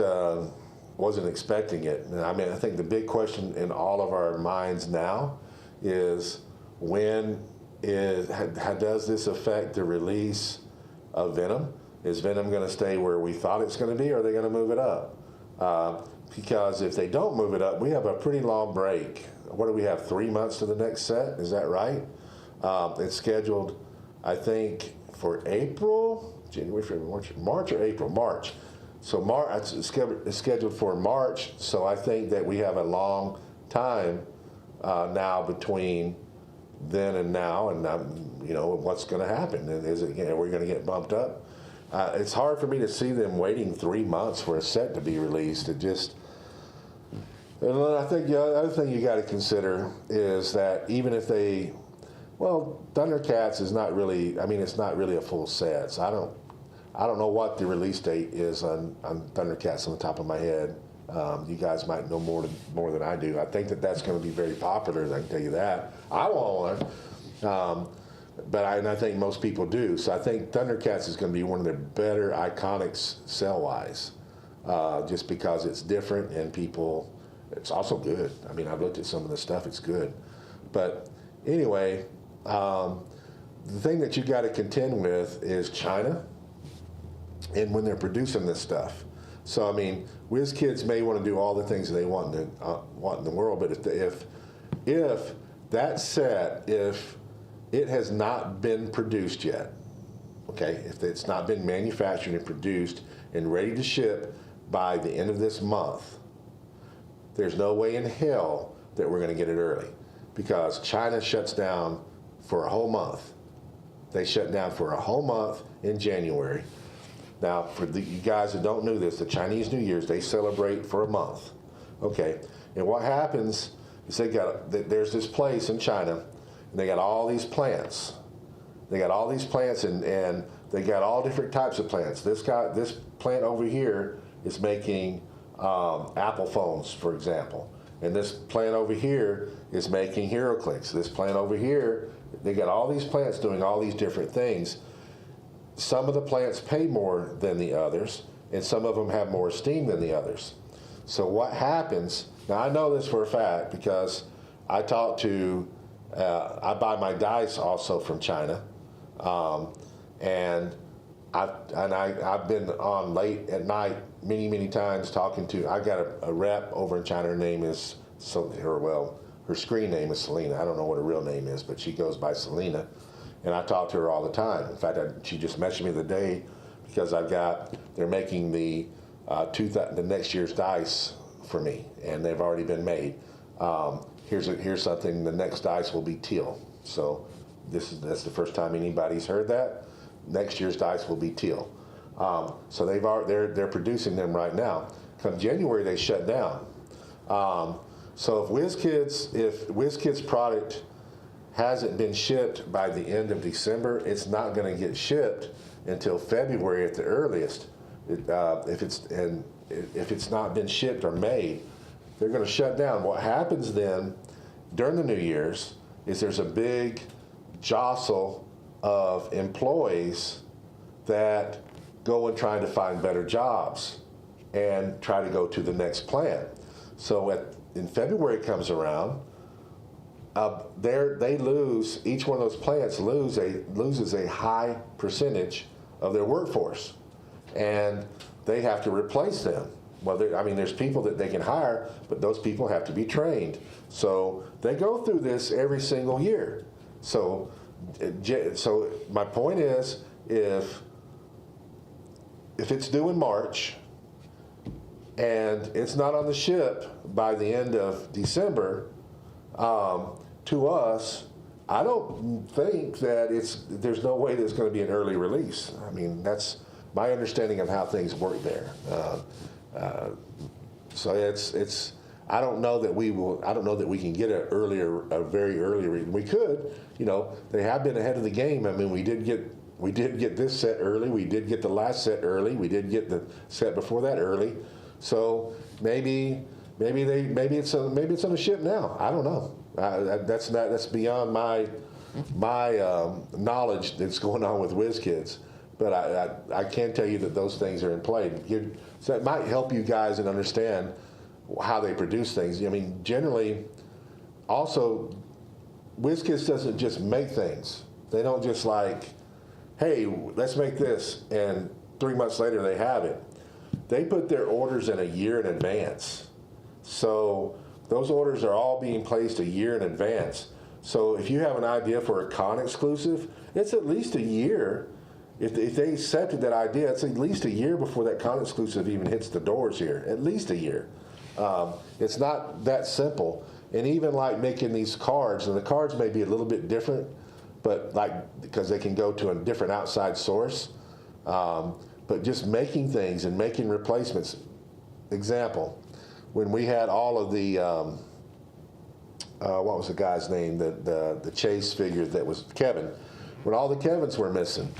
Speaker 1: wasn't expecting it. I mean, I think the big question in all of our minds now is does this affect the release of Venom? Is Venom going to stay where we thought it's going to be, or are they going to move it up? Because if they don't move it up, we have a pretty long break. What do we have, 3 months to the next set? Is that right? It's scheduled, I think, for April, January, February, March or April? March. So it's scheduled for March, so I think that we have a long time now between then and now, and what's going to happen? Is it, we're going to get bumped up? It's hard for me to see them waiting 3 months for a set to be released. And I think the other thing you got to consider is that even if they Well, Thundercats is not really. I mean, it's not really a full set. So I don't know what the release date is on Thundercats on the top of my head. You guys might know more than I do. I think that's going to be very popular. I can tell you that. I want one, and I think most people do. So I think Thundercats is going to be one of their better iconics sell-wise, just because it's different and people. It's also good. I mean, I've looked at some of the stuff. It's good, but anyway, the thing that you got to contend with is China. And when they're producing this stuff, so I mean, whiz kids may want to do all the things they want in the world, but if that set, if it has not been produced yet, okay, if it's not been manufactured and produced and ready to ship by the end of this month, there's no way in hell that we're going to get it early, because China shuts down for a whole month. They shut down for a whole month in January. Now, for you guys that don't know this, the Chinese New Year's, they celebrate for a month. Okay, and what happens is there's this place in China, and they got all these plants. They got all these plants, and they got all different types of plants. This plant over here is making Apple phones, for example. And this plant over here is making HeroClix. This plant over here, they got all these plants doing all these different things. Some of the plants pay more than the others, and some of them have more esteem than the others. So what happens, now I know this for a fact because I talked to, I buy my dice also from China, and I've been on late at night many times talking to, I got a rep over in China. Her name is, her screen name is Selena. I don't know what her real name is, but she goes by Selena. And I talk to her all the time. In fact, she just messaged me the day because they're making the next year's dice for me, and they've already been made. Here's something. The next dice will be teal. So that's the first time anybody's heard that. Next year's dice will be teal. So they're producing them right now. Come January, they shut down. So if WizKids product hasn't been shipped by the end of December, it's not going to get shipped until February at the earliest. If it's not been shipped or made, they're going to shut down. What happens then during the New Year's is there's a big jostle of employees that go and try to find better jobs and try to go to the next plant. So in February comes around, they lose, each one of those plants loses a high percentage of their workforce, and they have to replace them. Well, there's people that they can hire, but those people have to be trained. So they go through this every single year. So my point is, if it's due in March and it's not on the ship by the end of December, to us, I don't think that there's no way there's going to be an early release. I mean, that's my understanding of how things work there. So I don't know that we can get a very early. We could, they have been ahead of the game. I mean, we did get this set early. We did get the last set early. We did get the set before that early. So maybe it's on a ship now. I don't know. That's beyond my knowledge that's going on with WizKids. But I can tell you that those things are in play. So that might help you guys and understand how they produce things. I mean, generally, also, WizKids doesn't just make things. They don't just like, hey, let's make this, and 3 months later they have it. They put their orders in a year in advance. So those orders are all being placed a year in advance. So if you have an idea for a con exclusive, it's at least a year. If they accepted that idea, it's at least a year before that con exclusive even hits the doors here. At least a year. It's not that simple. And even like making these cards, and the cards may be a little bit different, but because they can go to a different outside source. But just making things and making replacements. Example, when we had all of the what was the guy's name? The Chase figure that was Kevin. When all the Kevins were missing,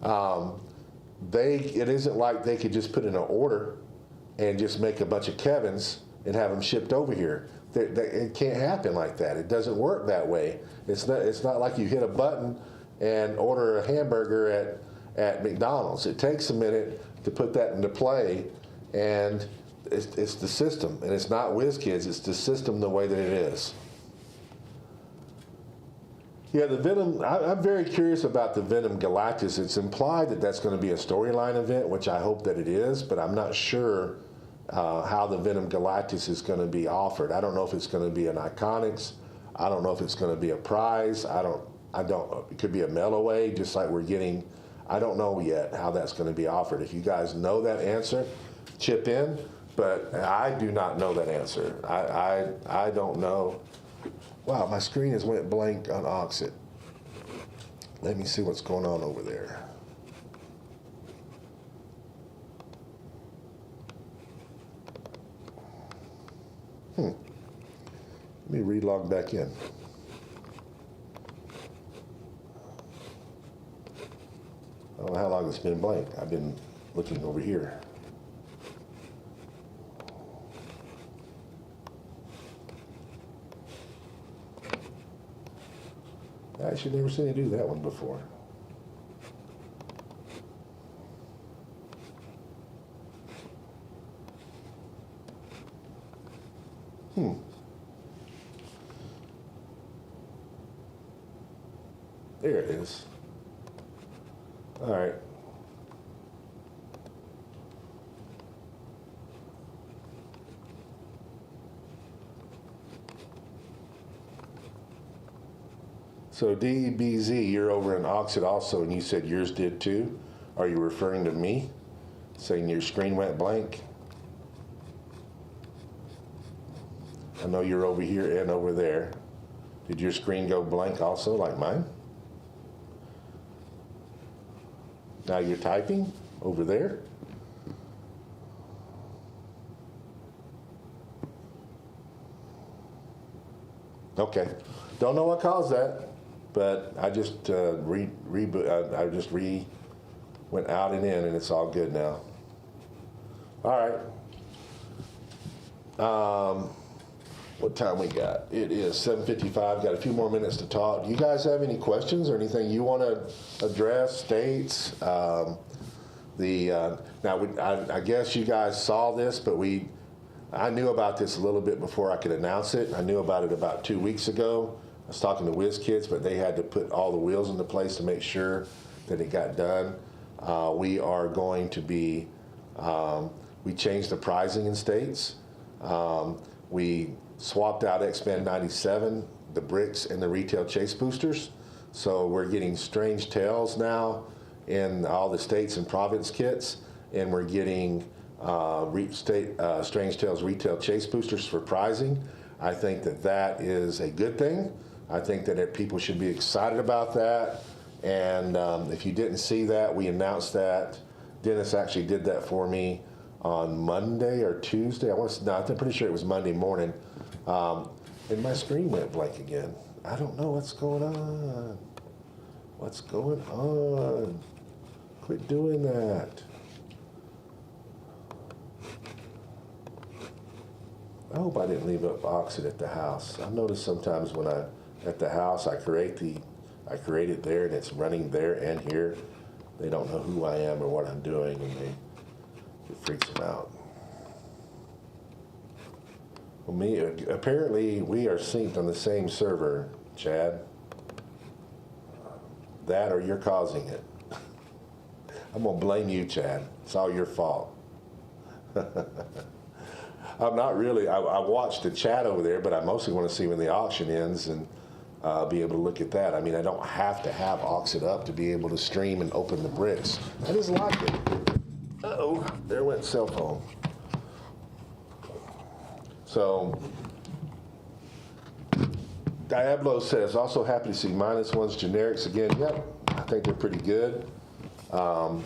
Speaker 1: it isn't like they could just put in an order and just make a bunch of Kevins and have them shipped over here. It can't happen like that. It doesn't work that way. It's not like you hit a button and order a hamburger at McDonald's. It takes a minute to put that into play, and it's the system. And it's not WizKids, it's the system the way that it is. Yeah, the Venom, I'm very curious about the Venom Galactus. It's implied that that's going to be a storyline event, which I hope that it is, but I'm not sure how the Venom Galactus is going to be offered. I don't know if it's going to be an Iconics. I don't know if it's going to be a prize. I don't, it could be a mail away, just like we're getting. I don't know yet how that's going to be offered. If you guys know that answer, chip in, but I do not know that answer. I don't know. Wow, my screen has went blank on Auxxit. Let me see what's going on over there. Let me re-log back in. I don't know how long it's been blank. I've been looking over here. I actually never seen you do that one before. There it is. All right. So DBZ, you're over in Auxxit also, and you said yours did too. Are you referring to me, saying your screen went blank? I know you're over here and over there. Did your screen go blank also, like mine? Now you're typing over there? Okay. Don't know what caused that, but I just reboot. I just went out and in, and it's all good now. All right. What time we got? It is 7:55. Got a few more minutes to talk. Do you guys have any questions or anything you want to address? States. Now, I guess you guys saw this, but I knew about this a little bit before I could announce it. I knew about it about 2 weeks ago. I was talking to WizKids, but they had to put all the wheels into place to make sure that it got done. We are going to be. We changed the pricing in states. We swapped out X-Band 97, the bricks, and the retail chase boosters. So we're getting Strange Tales now in all the states and province kits, and we're getting Strange Tales retail chase boosters for prizing. I think that is a good thing. I think that people should be excited about that. And if you didn't see that, we announced that. Dennis actually did that for me on Monday or Tuesday. I'm pretty sure it was Monday morning. And my screen went blank again. I don't know what's going on. What's going on? Quit doing that. I hope I didn't leave up Auxxit at the house. I've noticed sometimes when at the house, I create it there and it's running there and here. They don't know who I am or what I'm doing, and it freaks them out. Well, apparently we are synced on the same server, Chad. That or you're causing it. I'm gonna blame you, Chad. It's all your fault. I'm not really. I watched the chat over there, but I mostly want to see when the auction ends and be able to look at that. I mean, I don't have to have Auxxit up to be able to stream and open the bricks. I just like it. Uh-oh, there went cell phone. So, Diablo says, also happy to see -1s generics again. Yep, I think they're pretty good. I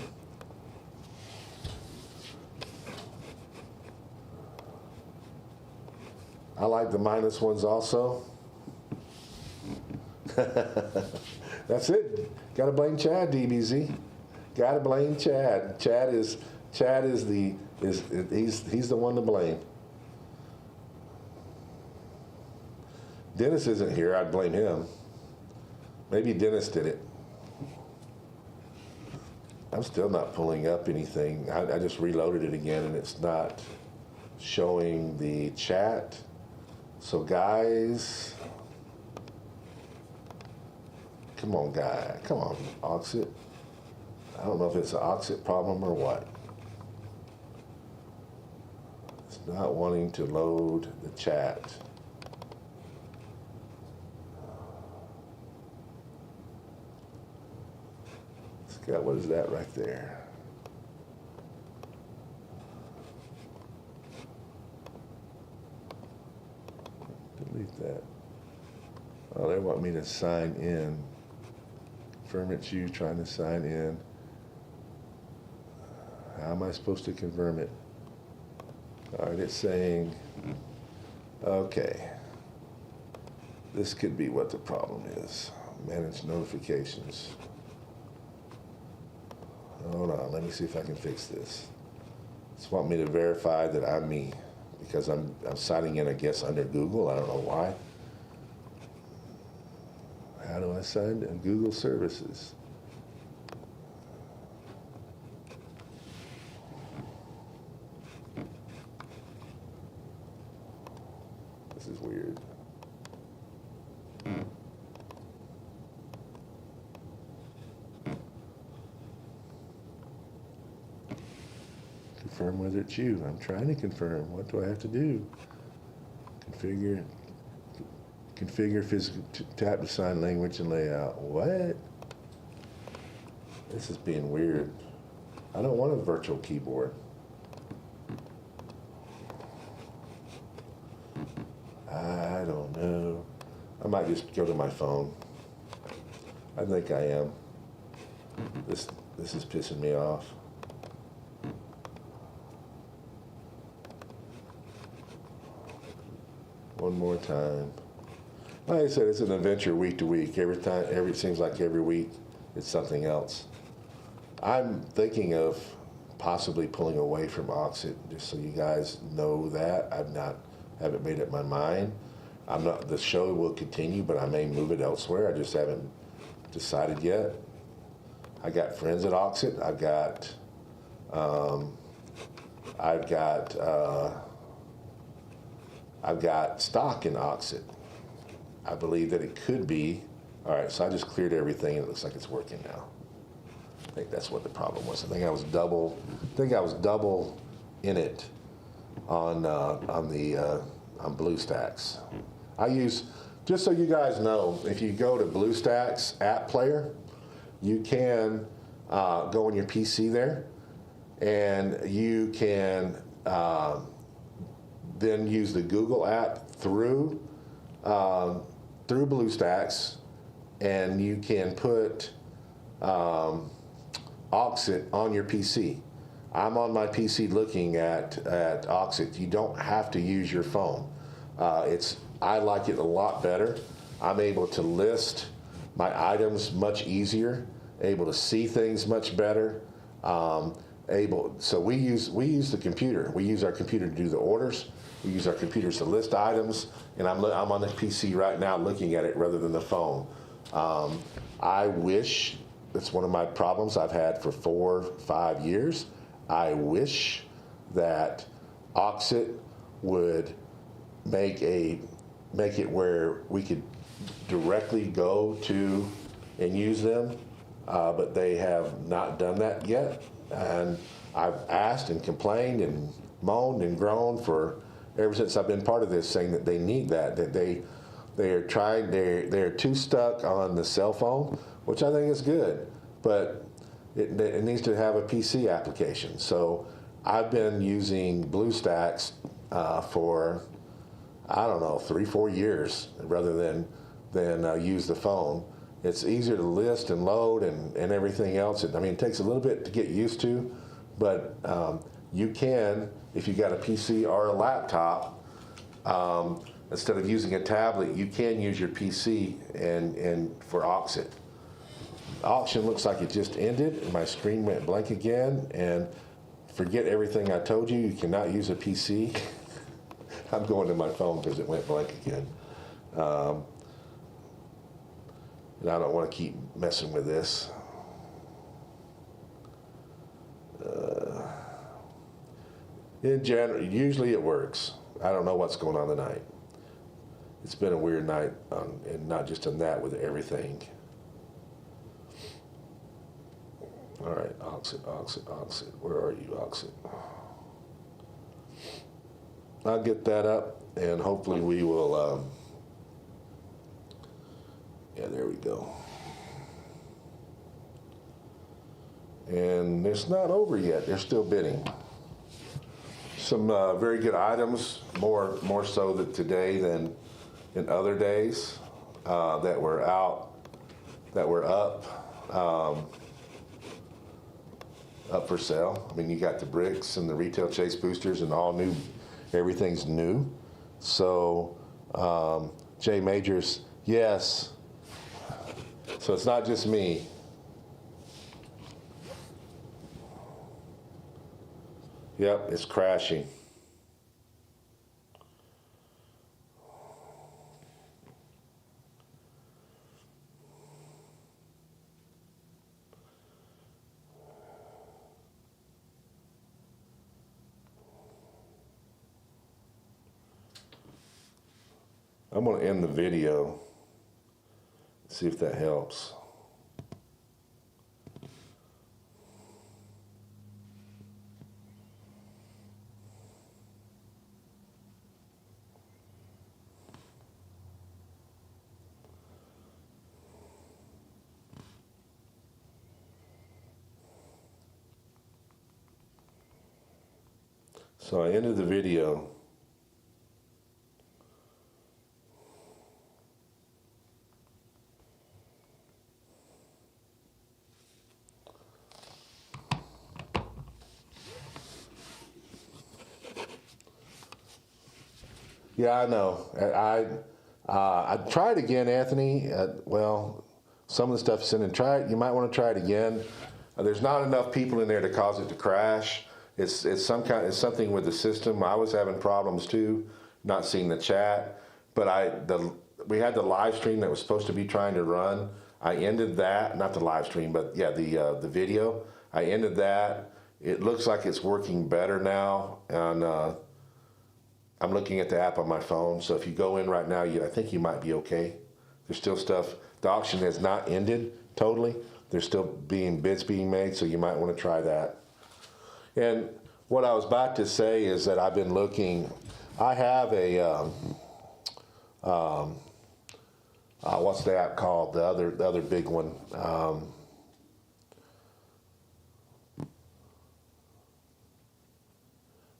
Speaker 1: like the -1s also. That's it. Got to blame Chad, DBZ. Got to blame Chad. Chad is he's the one to blame. Dennis isn't here. I'd blame him. Maybe Dennis did it. I'm still not pulling up anything. I just reloaded it again, and it's not showing the chat. So guys, come on, come on, Auxxit. I don't know if it's an Auxxit problem or what. It's not wanting to load the chat. It's got, what is that right there? Delete that. Oh, they want me to sign in. Confirm it's you trying to sign in. How am I supposed to confirm it? All right, it's saying, okay. This could be what the problem is. Manage notifications. Hold on, let me see if I can fix this. It's want me to verify that I'm me because I'm signing in, I guess, under Google. I don't know why. How do I sign in? Google services. This is weird. Confirm whether it's you. I'm trying to confirm. What do I have to do? Configure physical tap to sign language and layout. What? This is being weird. I don't want a virtual keyboard. I don't know. I might just go to my phone. I think I am. This is pissing me off. One more time. Like I said, it's an adventure week to week. It seems like every week it's something else. I'm thinking of possibly pulling away from Auxxit, just so you guys know that. Haven't made up my mind. The show will continue, but I may move it elsewhere. I just haven't decided yet. I got friends at Auxxit. I've got stock in Auxxit. I believe that it could be. All right, so I just cleared everything, and it looks like it's working now. I think that's what the problem was. I think I was double in it on BlueStacks. I use, just so you guys know, if you go to BlueStacks app player, you can go on your PC there, and you can then use the Google app through BlueStacks, and you can put Auxxit on your PC. I'm on my PC looking at Auxxit. You don't have to use your phone. I like it a lot better. I'm able to list my items much easier, able to see things much better. So we use the computer. We use our computer to do the orders. We use our computers to list items, and I'm on the PC right now looking at it rather than the phone. I wish, it's one of my problems I've had for 4 or 5 years. I wish that Auxxit would make it where we could directly go to and use them, but they have not done that yet. And I've asked and complained and moaned and groaned ever since I've been part of this, saying that they need that they're too stuck on the cell phone, which I think is good, but it needs to have a PC application. So I've been using BlueStacks for, I don't know, 3-4 years rather than use the phone. It's easier to list and load and everything else. It takes a little bit to get used to, but you can, if you got a PC or a laptop, instead of using a tablet, you can use your PC and for Auxxit. The auction looks like it just ended, and my screen went blank again. And forget everything I told you. You cannot use a PC. I'm going to my phone because it went blank again. And I don't want to keep messing with this. In general, usually it works. I don't know what's going on tonight. It's been a weird night, and not just in that, with everything. All right, Auxxit. Where are you, Auxxit? I'll get that up, and hopefully we will, yeah, there we go. And it's not over yet. They're still bidding. Some very good items, more so that today than in other days, that were up for sale. I mean, you got the bricks and the retail chase boosters and all new. Everything's new. So, Jay Majors, yes. So it's not just me. Yep, it's crashing. I'm going to end the video, see if that helps. So I ended the video. Yeah, I know. I tried again, Anthony. Well, some of the stuff's in and try it. You might want to try it again. There's not enough people in there to cause it to crash. It's something with the system. I was having problems too, not seeing the chat. But we had the live stream that was supposed to be trying to run. I ended that, not the live stream, but yeah, the video. I ended that. It looks like it's working better now, and I'm looking at the app on my phone. So if you go in right now, I think you might be okay. There's still stuff. The auction has not ended totally. There's still bids being made, so you might want to try that. And what I was about to say is that I've been looking. I have a what's the app called? The other big one.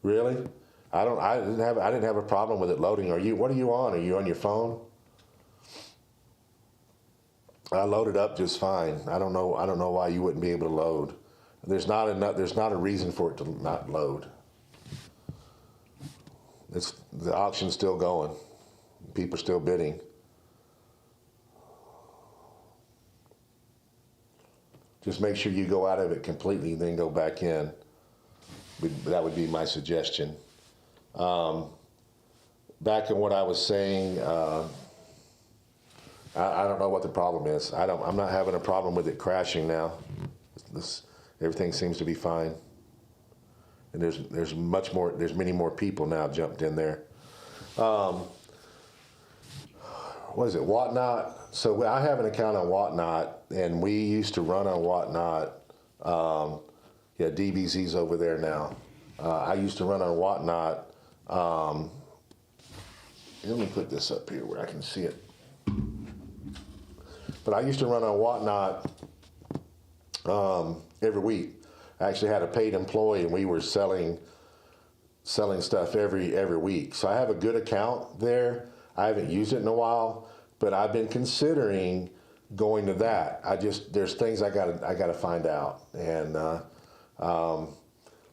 Speaker 1: Really? I didn't have a problem with it loading. What are you on? Are you on your phone? I loaded up just fine. I don't know why you wouldn't be able to load. There's not a reason for it to not load. The auction's still going. People are still bidding. Just make sure you go out of it completely and then go back in. That would be my suggestion. Back in what I was saying, I don't know what the problem is. I'm not having a problem with it crashing now. Everything seems to be fine. And there's many more people now jumped in there. What is it, Whatnot? So I have an account on Whatnot, and we used to run on Whatnot. Yeah, DBZ's over there now. I used to run on Whatnot. Let me put this up here where I can see it. But I used to run on Whatnot every week. I actually had a paid employee, and we were selling stuff every week. So I have a good account there. I haven't used it in a while, but I've been considering going to that. There's things I gotta find out, and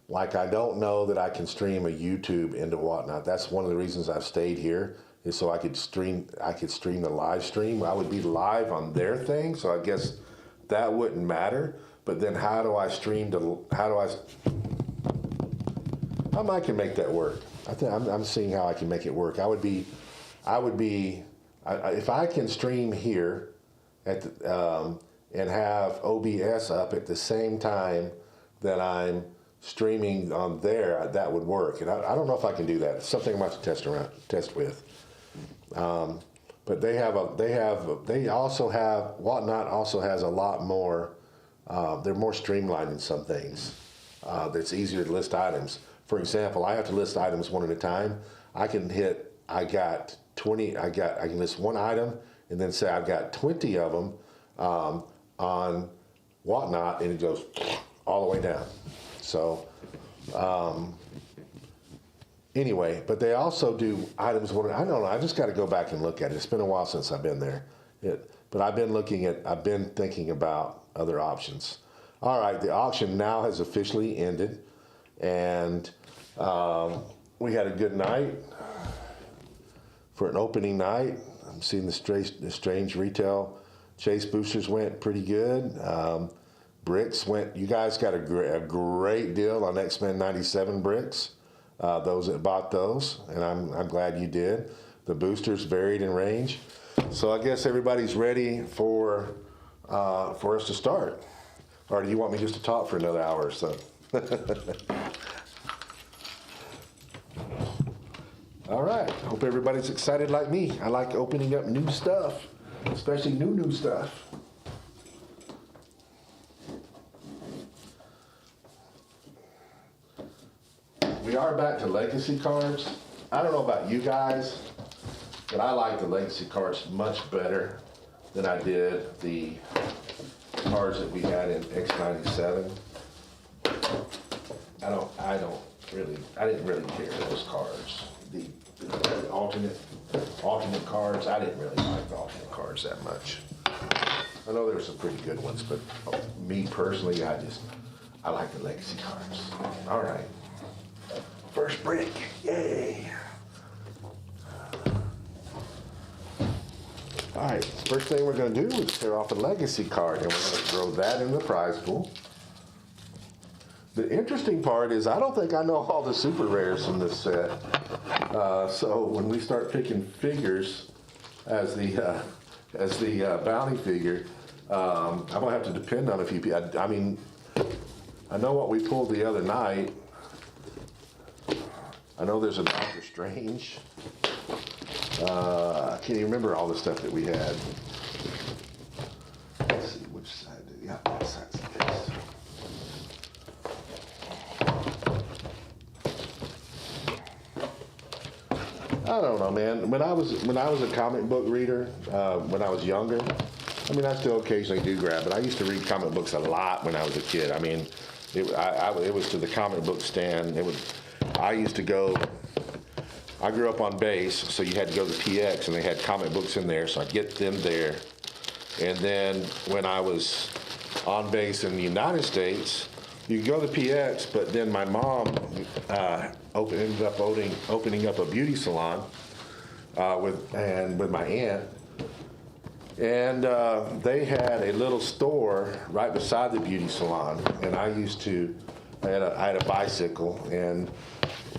Speaker 1: like I don't know that I can stream a YouTube into Whatnot. That's one of the reasons I've stayed here, is so I could stream the live stream. I would be live on their thing, so I guess that wouldn't matter. But then how do I stream to, I might can make that work. I think I'm seeing how I can make it work. If I can stream here at the, and have OBS up at the same time that I'm streaming on there, that would work. And I don't know if I can do that. It's something I'm about to test with. But they also have, Whatnot also has a lot more, they're more streamlined in some things. That's easier to list items. For example, I have to list items one at a time. I can list one item and then say I've got 20 of them on Whatnot, and it goes all the way down. So anyway, but they also do items one. I don't know. I just got to go back and look at it. It's been a while since I've been there. But I've been thinking about other options. All right, the auction now has officially ended, and we had a good night for an opening night. I'm seeing the strange retail chase boosters went pretty good. Bricks went. You guys got a great deal on X-Men 97 bricks. Those that bought those, and I'm glad you did. The boosters varied in range, so I guess everybody's ready for us to start. Or do you want me just to talk for another hour or so? All right. Hope everybody's excited like me. I like opening up new stuff, especially new stuff. We are back to legacy cards. I don't know about you guys, but I like the legacy cards much better than I did the cards that we had in X97. I didn't really care for those cards. The alternate cards, I didn't really like the alternate cards that much. I know there were some pretty good ones, but me personally, I like the legacy cards. All right. First brick, yay. All right, first thing we're gonna do is tear off a legacy card, and we're gonna throw that in the prize pool. The interesting part is I don't think I know all the super rares from this set. So when we start picking figures as the bounty figure, I'm gonna have to depend on a few people. I mean, I know what we pulled the other night. I know there's a Doctor Strange. I can't even remember all the stuff that we had. Let's see which side. Yeah, that side's the case. I don't know, man. When I was a comic book reader, when I was younger, I mean, I still occasionally do grab it. I used to read comic books a lot when I was a kid. I mean, it was to the comic book stand. I used to go. I grew up on base, so you had to go to PX, and they had comic books in there, so I'd get them there. And then when I was on base in the United States, you could go to PX, but then my mom ended up opening up a beauty salon with my aunt. And they had a little store right beside the beauty salon, and I had a bicycle, and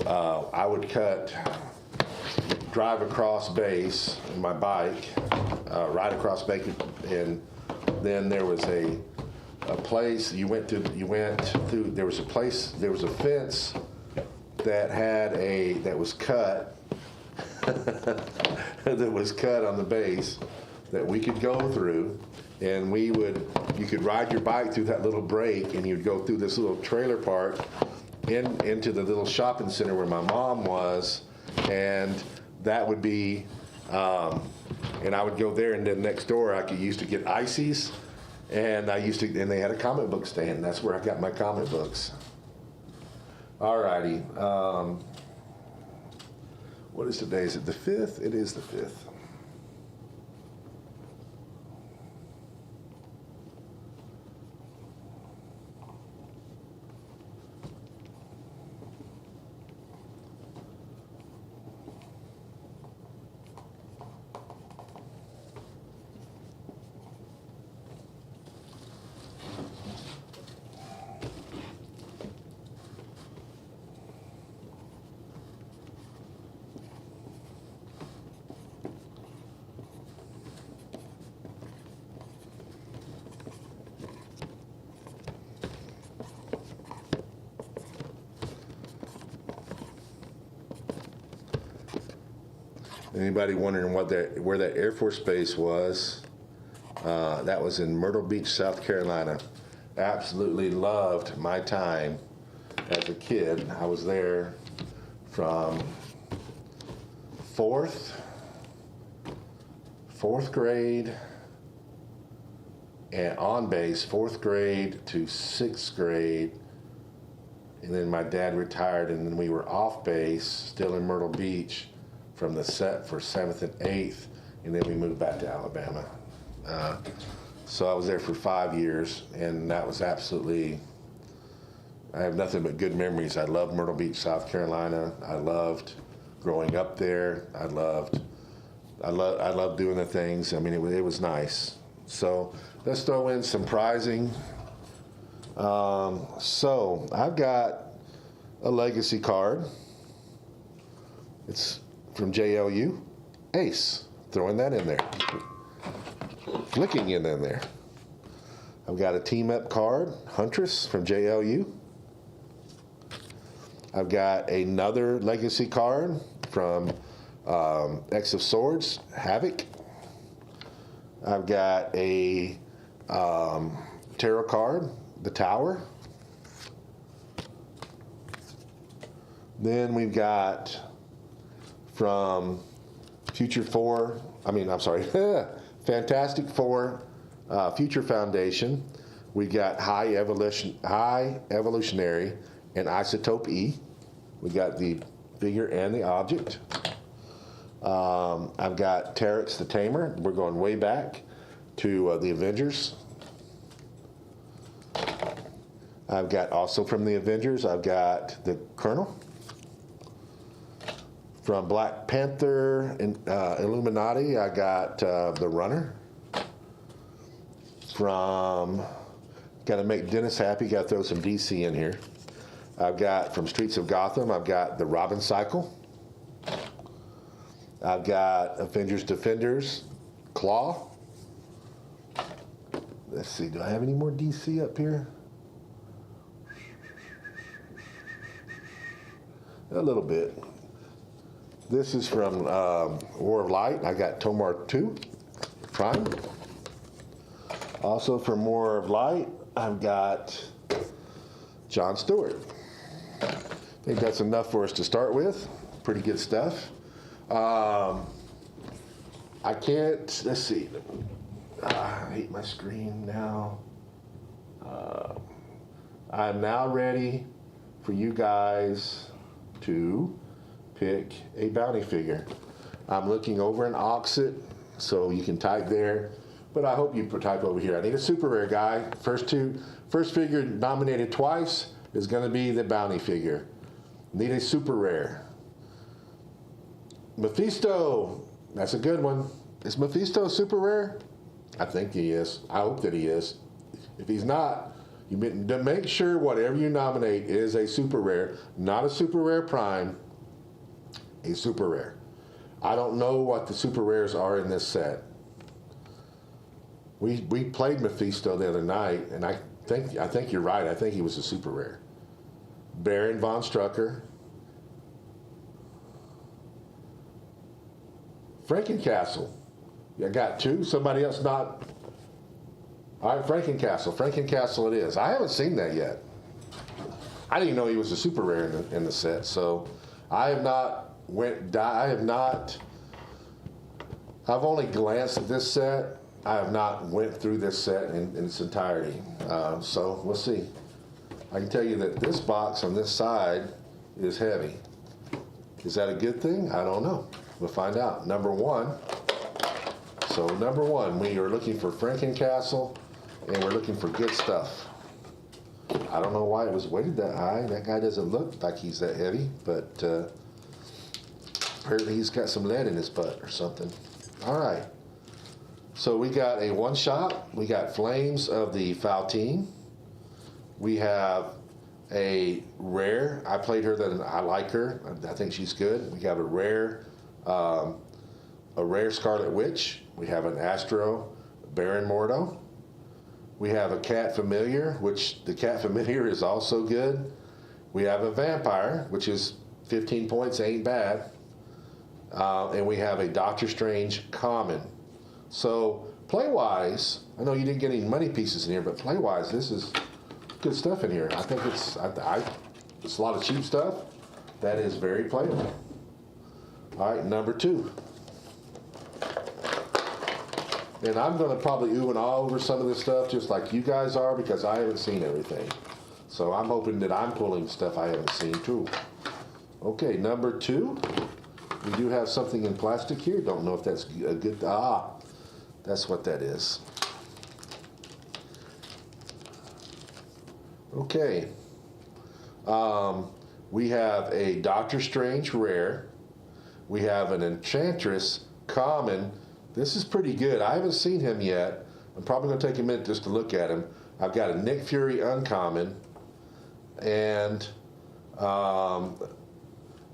Speaker 1: I would drive across base in my bike, ride across base, and then there was a place you went through. There was a fence that was cut, that was cut on the base that we could go through, and you could ride your bike through that little break, and you'd go through this little trailer park into the little shopping center where my mom was, and that would be, and I would go there, and then next door I used to get ices, and they had a comic book stand. That's where I got my comic books. Alrighty, what is today? Is it the 5th? It is the 5th. Anybody wondering where that Air Force Base was? That was in Myrtle Beach, South Carolina. Absolutely loved my time as a kid. I was there from fourth grade and on base, fourth grade to sixth grade. And then my dad retired, and then we were off base, still in Myrtle Beach, from the set for 7th and 8th, and then we moved back to Alabama. So I was there for 5 years, and that was absolutely, I have nothing but good memories. I loved Myrtle Beach, South Carolina. I loved growing up there. I loved doing the things. I mean, it was nice. So let's throw in some prizing. So I've got a legacy card. It's from JLU. Ace. Throwing that in there. Flicking it in there. I've got a Team Up card. Huntress from JLU. I've got another legacy card from X of Swords, Havoc. I've got a tarot card, the Tower. Then we've got from Fantastic Four, Future Foundation. We got High Evolutionary and Isotope E. We got the figure and the object. I've got Terex the Tamer. We're going way back to the Avengers. I've got also from the Avengers, I've got the Colonel. From Black Panther and Illuminati, I got the Runner. From, got to make Dennis happy, got to throw some DC in here. I've got from Streets of Gotham, I've got the Robin Cycle. I've got Avengers Defenders, Claw. Let's see, do I have any more DC up here? A little bit. This is from War of Light. I got Tomar 2, Prime. Also from War of Light, I've got John Stewart. I think that's enough for us to start with. Pretty good stuff. I can't, let's see. I hate my screen now. I'm now ready for you guys to pick a bounty figure. I'm looking over in Auxxit, so you can type there, but I hope you type over here. I need a super rare guy. First figure nominated twice is going to be the bounty figure. Need a super rare. Mephisto, that's a good one. Is Mephisto super rare? I think he is. I hope that he is. If he's not, you make sure whatever you nominate is a super rare, not a super rare prime, a super rare. I don't know what the super rares are in this set. We played Mephisto the other night, and I think you're right. I think he was a super rare. Baron von Strucker. Frankencastle. I got two. Somebody else not. All right, Frankencastle. Frankencastle it is. I haven't seen that yet. I didn't know he was a super rare in the set, so I've only glanced at this set. I have not went through this set in its entirety. So we'll see. I can tell you that this box on this side is heavy. Is that a good thing? I don't know. We'll find out. Number one. So number one, we are looking for Frankencastle, and we're looking for good stuff. I don't know why it was weighted that high. That guy doesn't look like he's that heavy, but apparently he's got some lead in his butt or something. All right. So we got a one shot. We got Flames of the Faltine. We have a rare. I played her. That I like her. I think she's good. We have a rare Scarlet Witch. We have an Astro Baron Mordo. We have a Cat Familiar, which the Cat Familiar is also good. We have a Vampire, which is 15 points, ain't bad. and we have a Doctor Strange common. So play-wise, I know you didn't get any money pieces in here, but play-wise, this is good stuff in here. I think it's a lot of cheap stuff that is very playable. All right, number 2. And I'm going to probably ooh and ah over some of this stuff just like you guys are because I haven't seen everything. So I'm hoping that I'm pulling stuff I haven't seen too. Okay, number 2. We do have something in plastic here. Don't know if that's a good, that's what that is. Okay. We have a Doctor Strange rare. We have an Enchantress common. This is pretty good. I haven't seen him yet. I'm probably going to take a minute just to look at him. I've got a Nick Fury uncommon. And I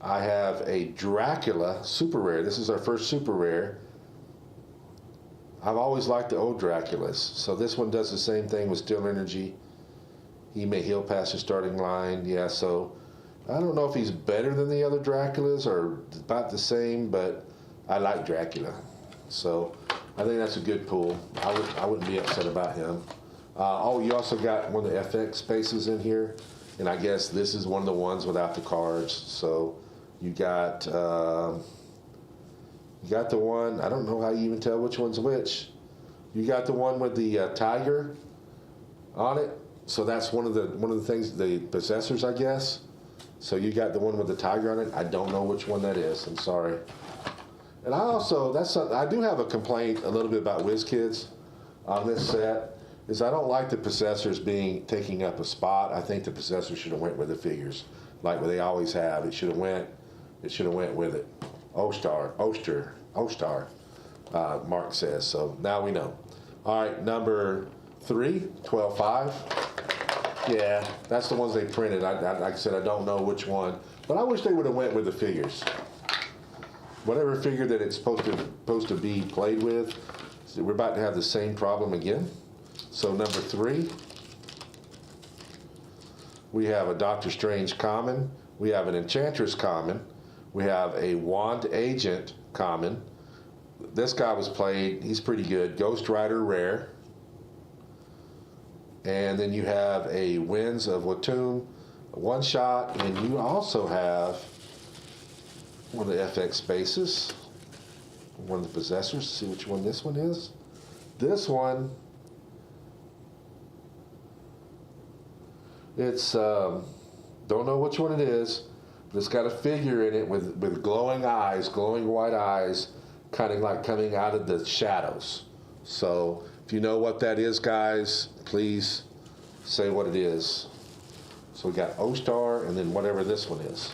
Speaker 1: have a Dracula super rare. This is our first super rare. I've always liked the old Draculas. So this one does the same thing with Still Energy. He may heal past the starting line. Yeah, so I don't know if he's better than the other Draculas or about the same, but I like Dracula. So I think that's a good pull. I wouldn't be upset about him. Oh, you also got one of the FX spaces in here. And I guess this is one of the ones without the cards. So you got the one, I don't know how you even tell which one's which. You got the one with the tiger on it. So that's one of the things, the possessors, I guess. So you got the one with the tiger on it. I don't know which one that is. I'm sorry. And I also, I do have a complaint a little bit about WizKids on this set, is I don't like the possessors taking up a spot. I think the possessors should have went with the figures, like they always have. It should have went with it. Oster, Mark says. So now we know. All right, number 3, 12.5. Yeah, that's the ones they printed. Like I said, I don't know which one, but I wish they would have went with the figures. Whatever figure that it's supposed to be played with, we're about to have the same problem again. So number 3, we have a Doctor Strange common, we have an Enchantress common, we have a Wand Agent common. This guy was played, he's pretty good. Ghost Rider rare. And then you have a Winds of Watum one shot, and you also have one of the FX spaces, one of the possessors. See which one this one is. This one, it's don't know which one it is, but it's got a figure in it with glowing eyes, glowing white eyes, kind of like coming out of the shadows. So if you know what that is, guys, please say what it is. So we got O-Star and then whatever this one is.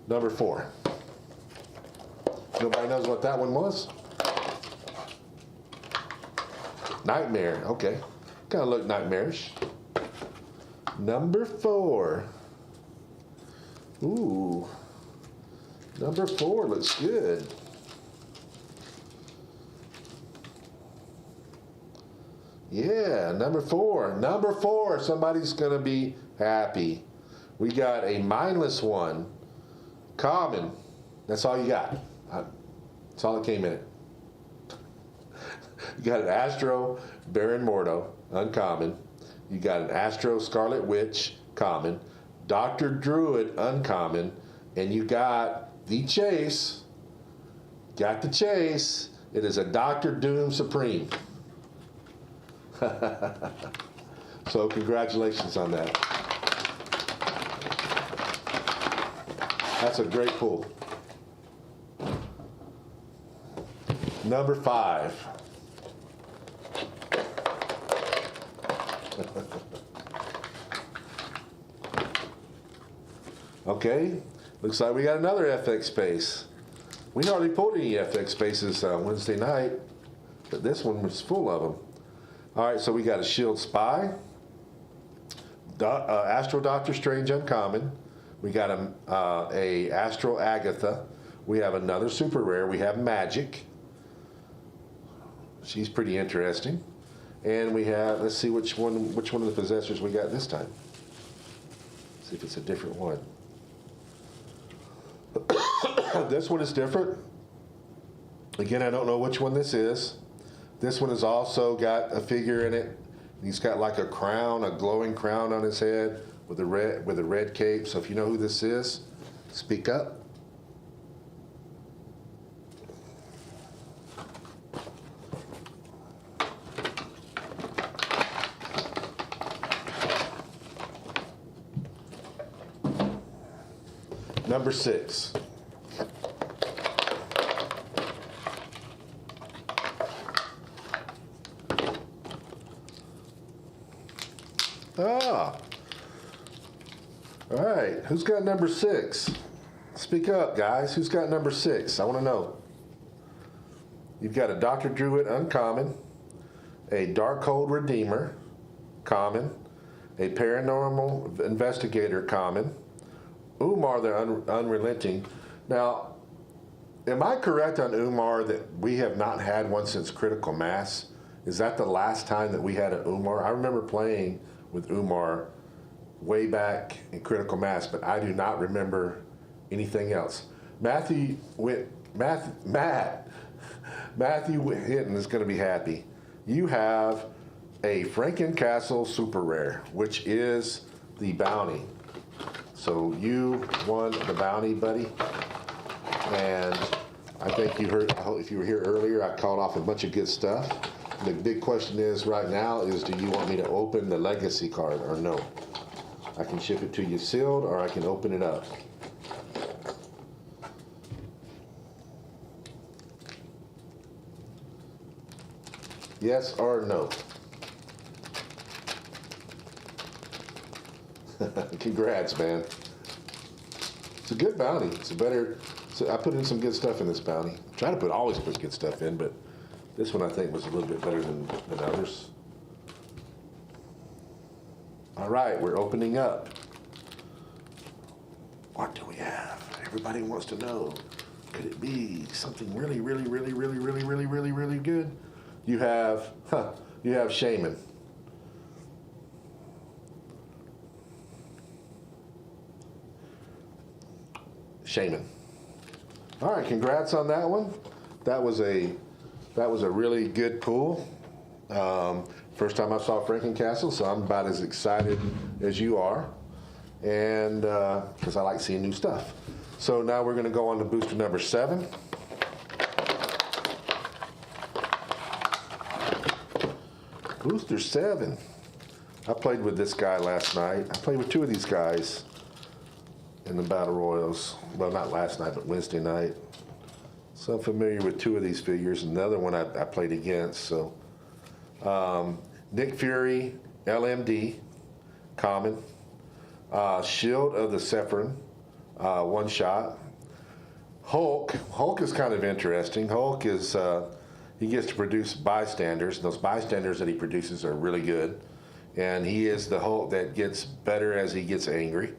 Speaker 1: Number 4. Nobody knows what that one was? Nightmare, okay. Kind of look nightmarish. Number 4. Ooh. Number 4 looks good. Yeah, number 4. Number 4, somebody's going to be happy. We got a mindless one. Common. That's all you got. That's all that came in it. You got an Astro Baron Mordo, uncommon. You got an Astro Scarlet Witch, common. Dr. Druid, uncommon. And you got the Chase. Got the Chase. It is a Dr. Doom Supreme. So congratulations on that. That's a great pull. Number 5. Okay, looks like we got another FX space. We hardly pulled any FX spaces Wednesday night, but this one was full of them. All right, so we got a Shield Spy, Astro Doctor Strange uncommon. We got a Astro Agatha. We have another super rare. We have Magic. She's pretty interesting. And we have, let's see which one of the possessors we got this time. See if it's a different one. This one is different. Again, I don't know which one this is. This one has also got a figure in it. He's got like a crown, a glowing crown on his head with a red cape. So if you know who this is, speak up. Number 6. Ah. All right. Who's got number 6? Speak up, guys. Who's got number 6? I want to know. You've got a Dr. Druid uncommon, a Darkhold Redeemer common, a Paranormal Investigator common, Umar the Unrelenting. Now, am I correct on Umar that we have not had one since Critical Mass? Is that the last time that we had an Umar? I remember playing with Umar way back in Critical Mass, but I do not remember anything else. Matthew Hinton is going to be happy. You have a Frankencastle Super Rare, which is the bounty. So you won the bounty, buddy. And I think you heard, if you were here earlier, I called off a bunch of good stuff. The big question is right now is, do you want me to open the legacy card or no? I can ship it to you sealed, or I can open it up. Yes or no? Congrats, man. It's a good bounty. So I put in some good stuff in this bounty. I try to always put good stuff in, but this one I think was a little bit better than others. All right, we're opening up. What do we have? Everybody wants to know. Could it be something really, really, really, really, really, really, really, really good? You have Shaman. Shaman. All right, congrats on that one. That was a really good pull. First time I saw Frankencastle, so I'm about as excited as you are, and because I like seeing new stuff. So now we're going to go on to booster number 7. Booster 7. I played with this guy last night. I played with 2 of these guys in the Battle Royals. Well, not last night, but Wednesday night. So I'm familiar with 2 of these figures, and the other one I played against. So Nick Fury, LMD, common. Shield of the Sephiron, 1 shot. Hulk is kind of interesting. Hulk is, he gets to produce bystanders. And those bystanders that he produces are really good. And he is the Hulk that gets better as he gets angry.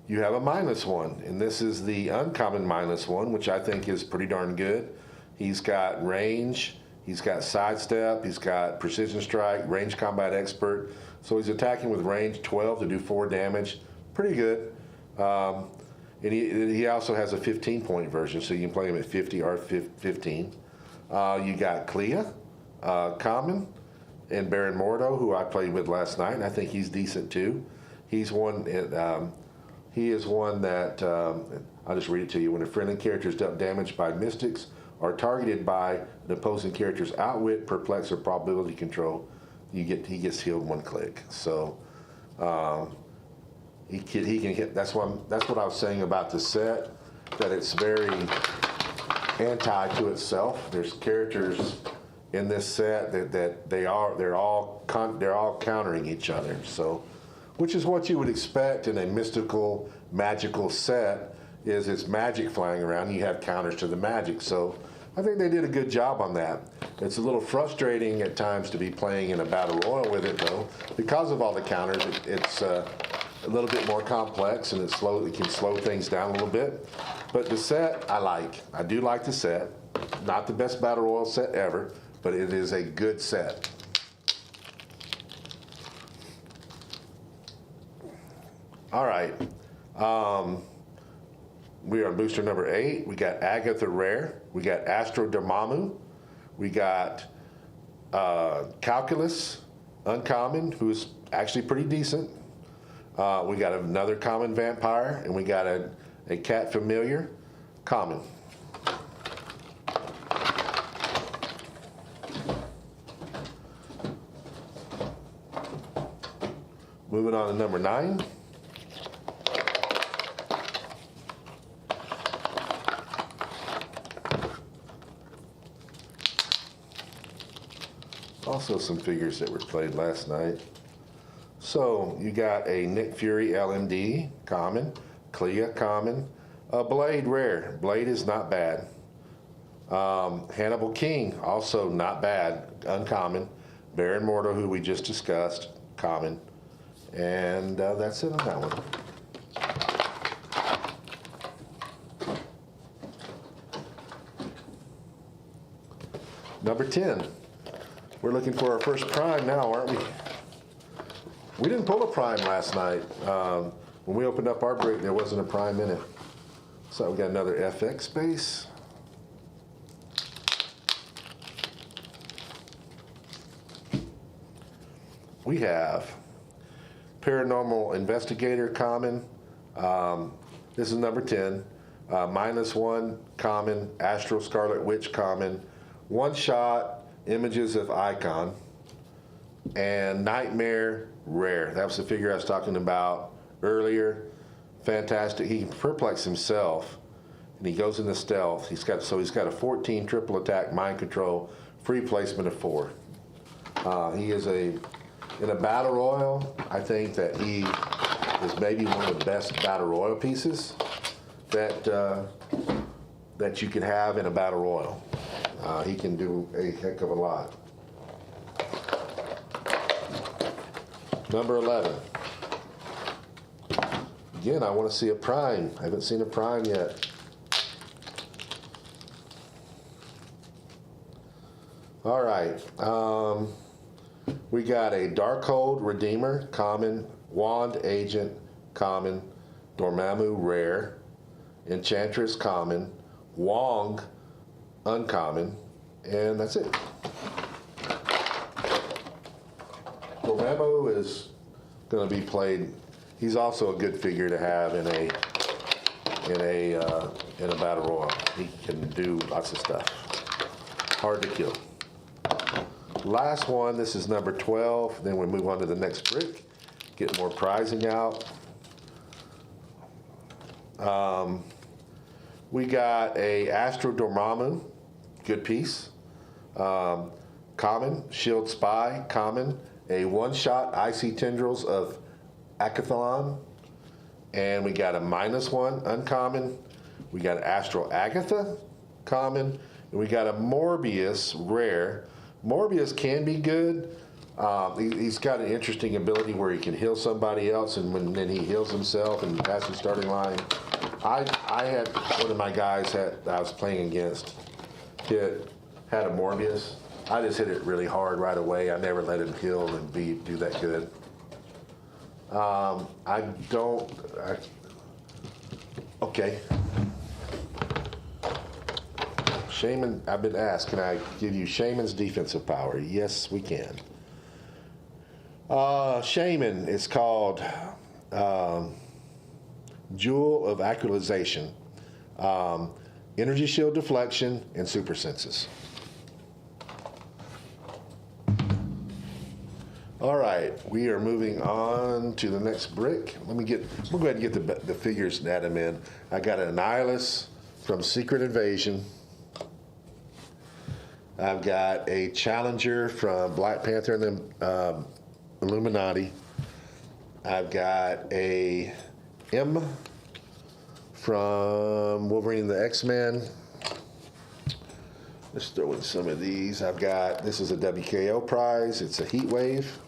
Speaker 1: You have a -1, and this is the uncommon -1, which I think is pretty darn good. He's got range, he's got sidestep, he's got precision strike, range combat expert. So he's attacking with range 12 to do 4 damage. Pretty good. And he also has a 15-point version, so you can play him at 50 or 15. You got Clea, common, and Baron Mordo, who I played with last night, and I think he's decent too. He's one. He is one that I'll just read it to you. When a friendly character is dealt damage by mystics or targeted by an opposing character's outwit, perplex, or probability control, he gets healed 1 click. So he can hit. That's what I was saying about the set, that it's very anti to itself. There's characters in this set that they're all countering each other. So, which is what you would expect in a mystical, magical set, is it's magic flying around. You have counters to the magic. So I think they did a good job on that. It's a little frustrating at times to be playing in a battle royal with it, though. Because of all the counters, a little bit more complex, and it can slow things down a little bit. But the set I like. I do like the set. Not the best battle royal set ever, but it is a good set. All right. We are on booster number 8. We got Agatha Rare. We got Astro Dormammu. We got Calculus Uncommon, who's actually pretty decent. We got another common vampire, and we got a cat familiar common. Moving on to number 9. Also some figures that were played last night. So you got a Nick Fury LMD common, Clea common, a Blade rare. Blade is not bad. Hannibal King, also not bad, uncommon. Baron Mordo, who we just discussed, common. And that's it on that one. Number 10. We're looking for our first prime now, aren't we? We didn't pull a prime last night. When we opened up our break, there wasn't a prime in it. So we got another FX base. We have Paranormal Investigator common. This is number 10. -1 common. Astral Scarlet Witch common. One shot. Images of Icon, and Nightmare rare. That was the figure I was talking about earlier. Fantastic. He can perplex himself, and he goes into stealth. He's got a 14 triple attack, mind control, free placement of 4. He is in a battle royal. I think that he is maybe one of the best battle royal pieces that you can have in a battle royal. He can do a heck of a lot. Number 11. Again, I want to see a prime. I haven't seen a prime yet. All right. We got a Darkhold Redeemer, common. Wand Agent, common. Dormammu, rare. Enchantress, common. Wong, uncommon, and that's it. Dormammu is going to be played. He's also a good figure to have in a battle royal. He can do lots of stuff. Hard to kill. Last one. This is number 12. Then we move on to the next brick. Get more prizing out. We got a Astro Dormammu. Good piece. Common, Shield Spy, common. A one-shot Icy Tendrils of Akathlon. And we got a -1 uncommon. We got Astral Agatha, common. And we got a Morbius, rare. Morbius can be good. He's got an interesting ability where he can heal somebody else, and then he heals himself and passes the starting line. I had one of my guys that I was playing against had a Morbius. I just hit it really hard right away. I never let him heal and do that good. Okay. Shaman, I've been asked, can I give you Shaman's defensive power? Yes, we can. Shaman is called Jewel of Actualization. Energy Shield Deflection and Super Senses. All right, we are moving on to the next brick. We'll go ahead and get the figures and add them in. I got an Annihilus from Secret Invasion. I've got a Challenger from Black Panther and the Illuminati. I've got a M from Wolverine and the X-Men. Let's throw in some of these. This is a WKO prize. It's a Heat Wave.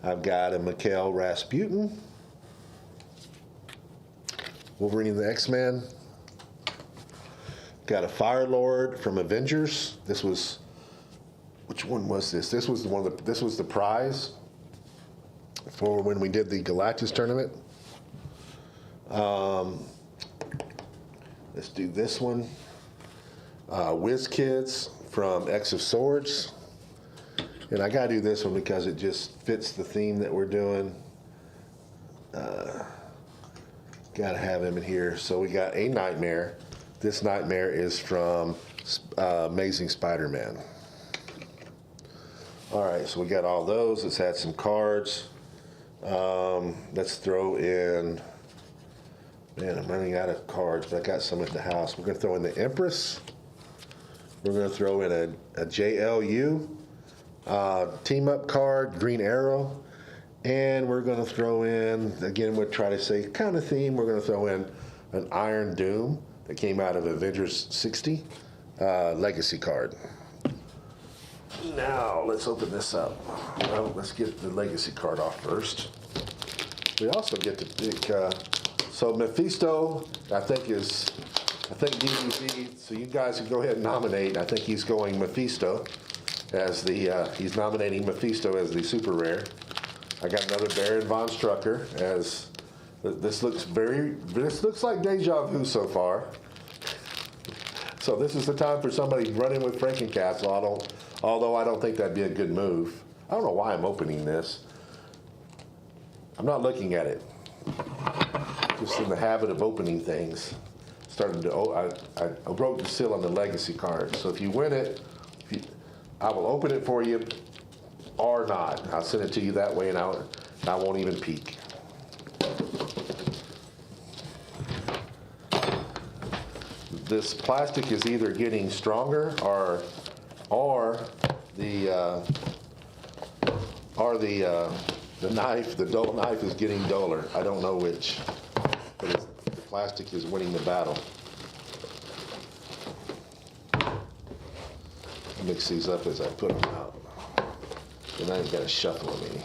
Speaker 1: I've got a Mikhail Rasputin, Wolverine the X-Man. Got a Fire Lord from Avengers. This was, which one was this? This was the one. This was the prize for when we did the Galactus tournament. Let's do this one. Whiz Kids from X of Swords. And I gotta do this one because it just fits the theme that we're doing. Gotta have him in here. So we got a Nightmare. This Nightmare is from Amazing Spider-Man. All right, so we got all those. Let's add some cards. Let's throw in, man, I'm running out of cards, but I got some at the house. We're gonna throw in the Empress. We're gonna throw in a JLU team up card, Green Arrow. And we're gonna throw in, again, we'll try to say kind of theme, we're gonna throw in an Iron Doom that came out of Avengers 60 legacy card. Now, let's open this up. Well, let's get the legacy card off first. We also get to pick, so Mephisto, I think DVZ, so you guys can go ahead and nominate. I think he's going Mephisto as the, he's nominating Mephisto as the super rare. I got another Baron von Strucker as, this looks like deja vu so far. So this is the time for somebody running with Frankencastle, although I don't think that'd be a good move. I don't know why I'm opening this. I'm not looking at it. Just in the habit of opening things. I broke the seal on the legacy card. So if you win it, I will open it for you or not. I'll send it to you that way and I won't even peek. This plastic is either getting stronger or the knife, the dull knife is getting duller. I don't know which, but the plastic is winning the battle. I'll mix these up as I put them out. And I ain't got to shuffle them any.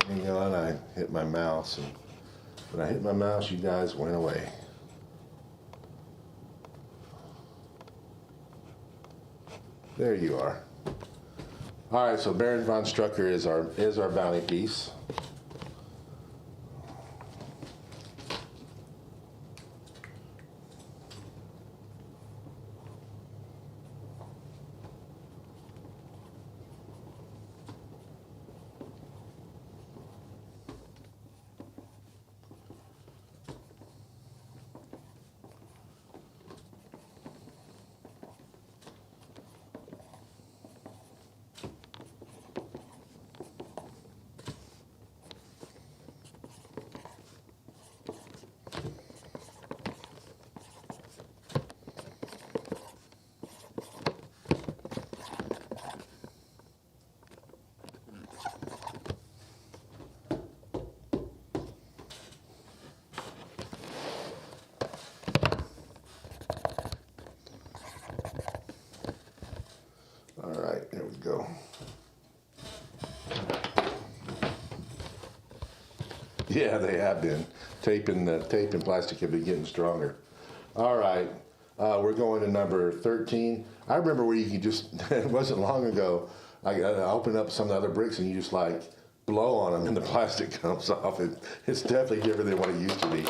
Speaker 1: Hang on, I hit my mouse, and when I hit my mouse, you guys went away. There you are. All right, so Baron von Strucker is our bounty piece. All right, there we go. Yeah, they have been. Tape and plastic have been getting stronger. All right, we're going to number 13. I remember where you could just, it wasn't long ago, I opened up some of the other bricks and you just like blow on them and the plastic comes off. It's definitely different than what it used to be.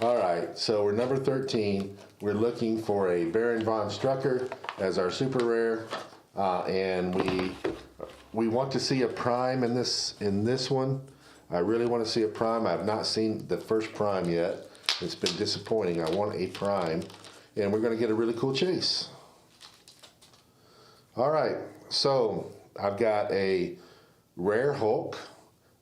Speaker 1: All right, so we're number 13. We're looking for a Baron von Strucker as our super rare. And we want to see a prime in this one. I really want to see a prime. I've not seen the first prime yet. It's been disappointing. I want a prime, and we're going to get a really cool chase. All right, so I've got a rare Hulk,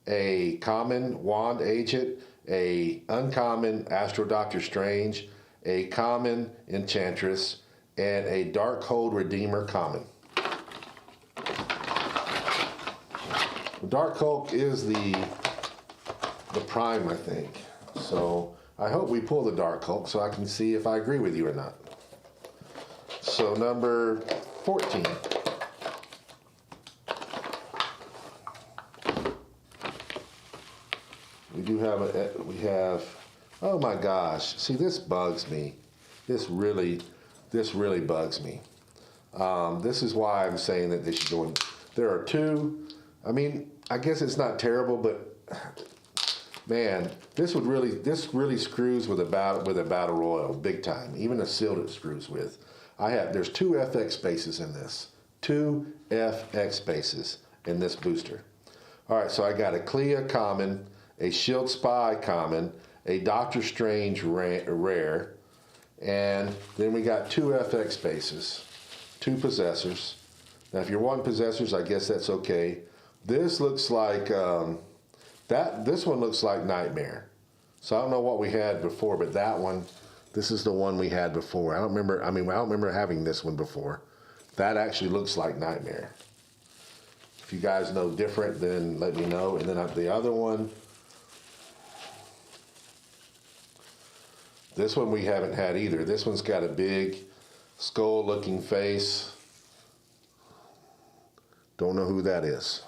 Speaker 1: a common Wand Agent, a uncommon Astro Doctor Strange, a common Enchantress, and a Darkhold Redeemer common. Dark Hulk is the prime, I think. So I hope we pull the Dark Hulk so I can see if I agree with you or not. So number 14. We have, oh my gosh, see, this bugs me. This really bugs me. This is why I'm saying that they should go in. There are two, I mean, I guess it's not terrible, but man, this really screws with a battle royal big time. Even a sealed it screws with. There's 2 FX spaces in this. 2 FX spaces in this booster. All right, so I got a Clea common, a Shield Spy common, a Doctor Strange rare, and then we got 2 FX spaces, 2 possessors. Now, if you're wanting possessors, I guess that's okay. This looks like this one looks like Nightmare. So I don't know what we had before, but that one, this is the one we had before. I don't remember having this one before. That actually looks like Nightmare. If you guys know different, then let me know. And then the other one, this one we haven't had either. This one's got a big skull-looking face. Don't know who that is.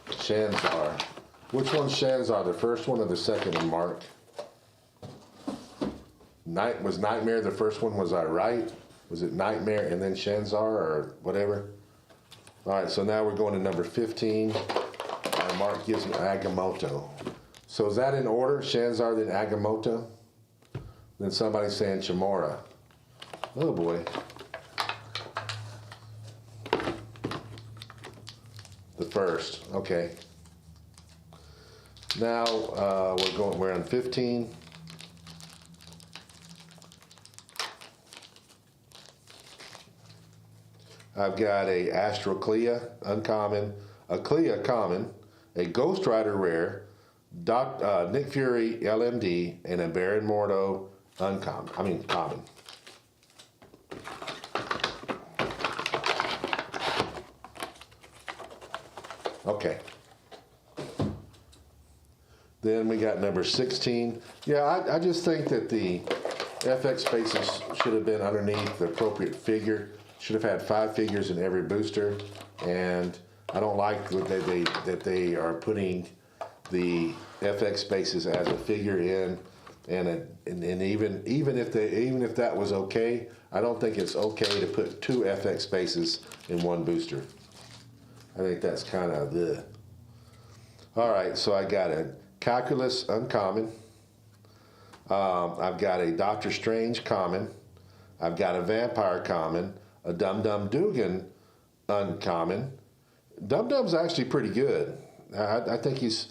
Speaker 1: Shanzar. Which one's Shanzar? The first one or the second one, Mark? Was Nightmare the first one? Was I right? Was it Nightmare and then Shanzar or whatever? All right, so now we're going to number 15. Mark gives me Agamotto. So is that in order? Shanzar, then Agamotto? Then somebody's saying Chamora. Oh boy. The first, okay. Now we're on 15. I've got a Astro Clea uncommon, a Clea common, a Ghost Rider rare, Nick Fury LMD, and a Baron Mordo common. Okay. Then we got number 16. Yeah, I just think that the FX spaces should have been underneath the appropriate figure. Should have had 5 figures in every booster, and I don't like that they are putting the FX spaces as a figure in, and even if that was okay, I don't think it's okay to put 2 FX spaces in one booster. I think that's kind of the. All right, so I got a Calculus uncommon. I've got a Doctor Strange common. I've got a Vampire common. A Dum Dum Dugan uncommon. Dum Dum's actually pretty good. I think he's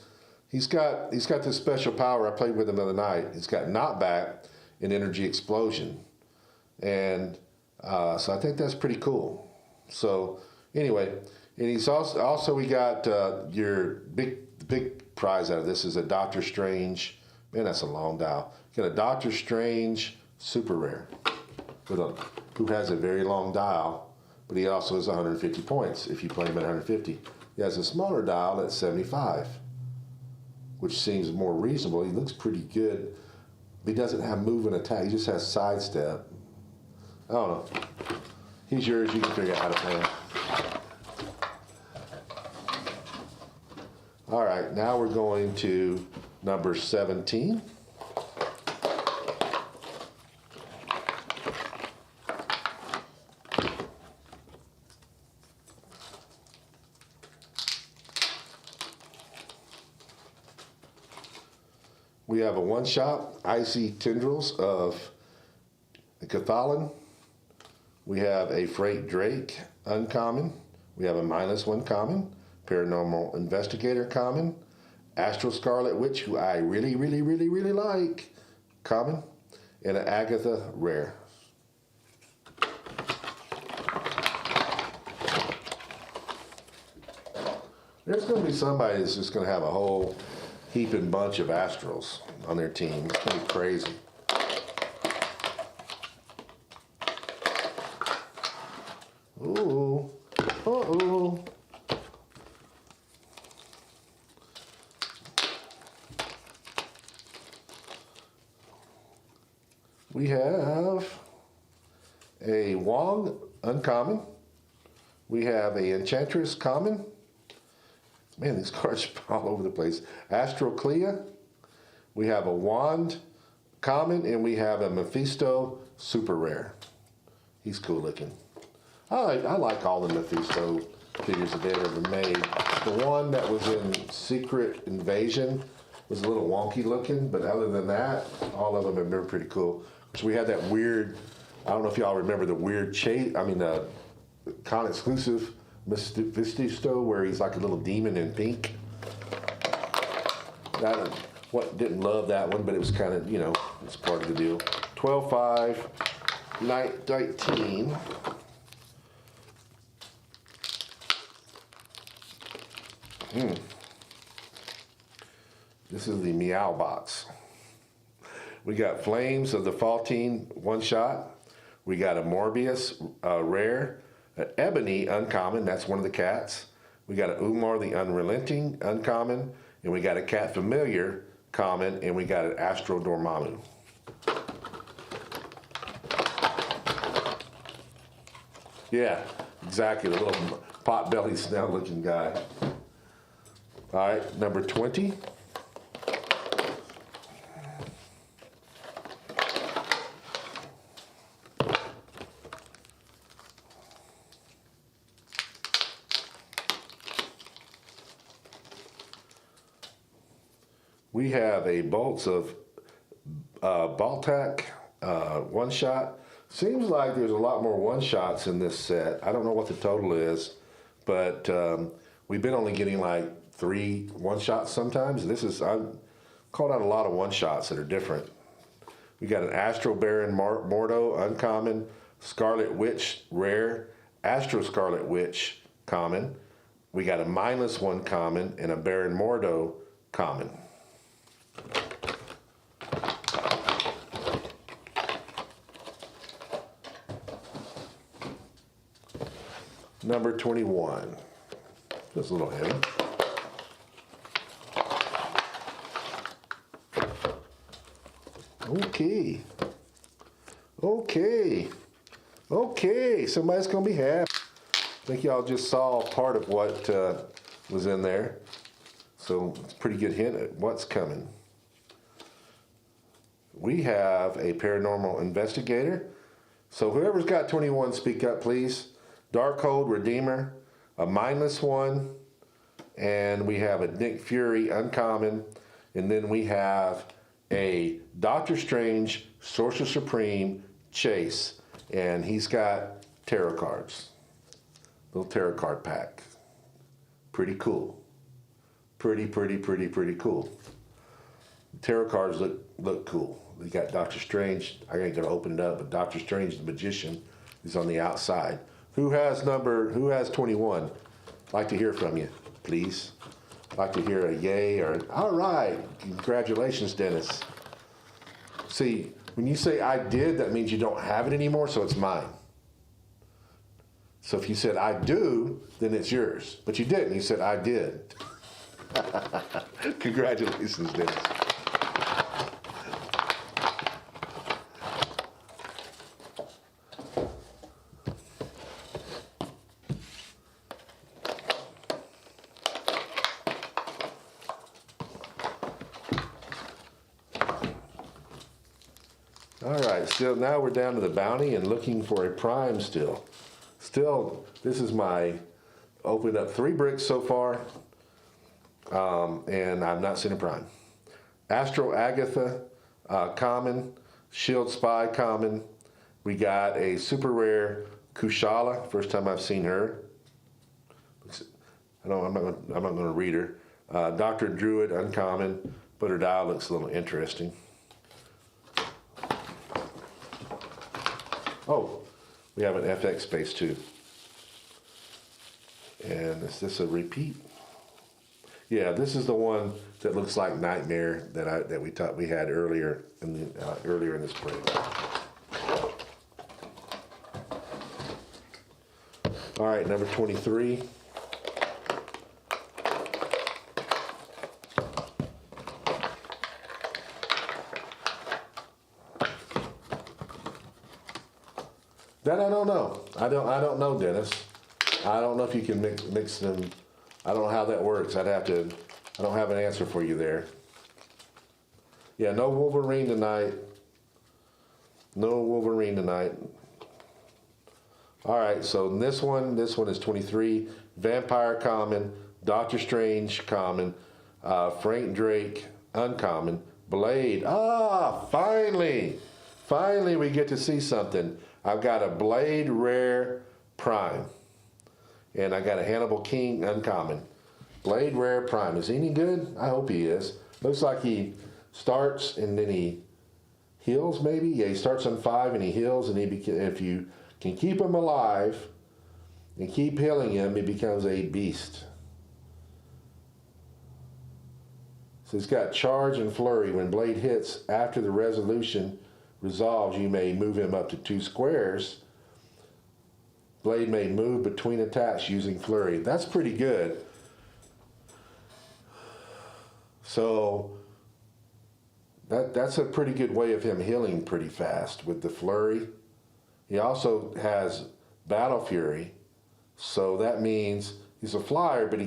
Speaker 1: got this special power. I played with him the other night. He's got knockback and energy explosion, and so I think that's pretty cool. So anyway, and he's also we got your big prize out of this is a Doctor Strange. Man, that's a long dial. Got a Doctor Strange super rare who has a very long dial, but he also has 150 points if you play him at 150. He has a smaller dial at 75, which seems more reasonable. He looks pretty good. He doesn't have move and attack. He just has sidestep. I don't know. He's yours. You can figure out how to play him. All right, now we're going to number 17. We have a one-shot Icy Tendrils of Cathalan. We have a Freight Drake uncommon. We have a -1 common. Paranormal Investigator, common. Astral Scarlet Witch, who I really like, common. And an Agatha, rare. There's going to be somebody that's just going to have a whole heaping bunch of Astrals on their team. It's going to be crazy. Ooh. Uh-oh. We have a Wong, uncommon. We have a Enchantress, common. Man, these cards are all over the place. Astral Clea. We have a Wand, common, and we have a Mephisto, super rare. He's cool looking. I like all the Mephisto figures that they've ever made. The one that was in Secret Invasion was a little wonky looking, but other than that, all of them have been pretty cool. So we had that weird, I don't know if y'all remember the weird con exclusive Mephisto where he's like a little demon in pink. Didn't love that one, but it was kind of, it's part of the deal. 12-5, 19. This is the Meow box. We got Flames of the Faultine one shot. We got a Morbius rare, an Ebony uncommon, that's one of the cats. We got a Umar the Unrelenting uncommon, and we got a Cat Familiar common, and we got an Astro Dormammu. Yeah, exactly, the little pot-bellied snail-looking guy. All right, number 20. We have a Bolts of Baltac one shot. Seems like there's a lot more one shots in this set. I don't know what the total is, but we've been only getting like 3 one shots sometimes. I've called out a lot of one shots that are different. We got an Astro Baron Mordo uncommon, Scarlet Witch rare, Astro Scarlet Witch common. We got a Mindless one common and a Baron Mordo common. Number 21. Just a little heavy. Okay. Somebody's gonna be happy. I think y'all just saw part of what was in there. So it's a pretty good hint at what's coming. We have a Paranormal Investigator. So whoever's got 21, speak up, please. Darkhold Redeemer, a Mindless one, and we have a Nick Fury uncommon, and then we have a Doctor Strange Sorcerer Supreme Chase, and he's got tarot cards. Little tarot card pack. Pretty cool. Pretty cool. Tarot cards look cool. We got Doctor Strange. I ain't gonna open it up, but Doctor Strange the Magician is on the outside. Who has 21? Like to hear from you, please. Like to hear a yay or all right. Congratulations, Dennis. See, when you say I did, that means you don't have it anymore, so it's mine. So if you said I do, then it's yours. But you didn't. You said I did. Congratulations, Dennis. All right, still now we're down to the bounty and looking for a prime still. This is my opened up 3 bricks so far, and I've not seen a prime. Astro Agatha, common. Shield Spy, common. We got a super rare Kushala, first time I've seen her. I'm not gonna read her. Dr. Druid, uncommon, but her dial looks a little interesting. Oh, we have an FX space too. And is this a repeat? Yeah, this is the one that looks like Nightmare that we had earlier in the spring. All right, number 23. That I don't know. I don't know, Dennis. I don't know if you can mix them. I don't know how that works. I don't have an answer for you there. Yeah, no Wolverine tonight. No Wolverine tonight. All right, so this one is 23. Vampire common, Doctor Strange common, Frank Drake uncommon, Blade. Finally we get to see something. I've got a Blade rare prime, and I got a Hannibal King uncommon. Blade rare prime. Is he any good? I hope he is. Looks like he starts and then he heals maybe. Yeah, he starts on 5 and he heals, and if you can keep him alive and keep healing him, he becomes a beast. So he's got charge and flurry. When Blade hits after the resolution resolves, you may move him up to 2 squares. Blade may move between attacks using flurry. That's pretty good. So that's a pretty good way of him healing pretty fast with the flurry. He also has Battle Fury, so that means he's a flyer, but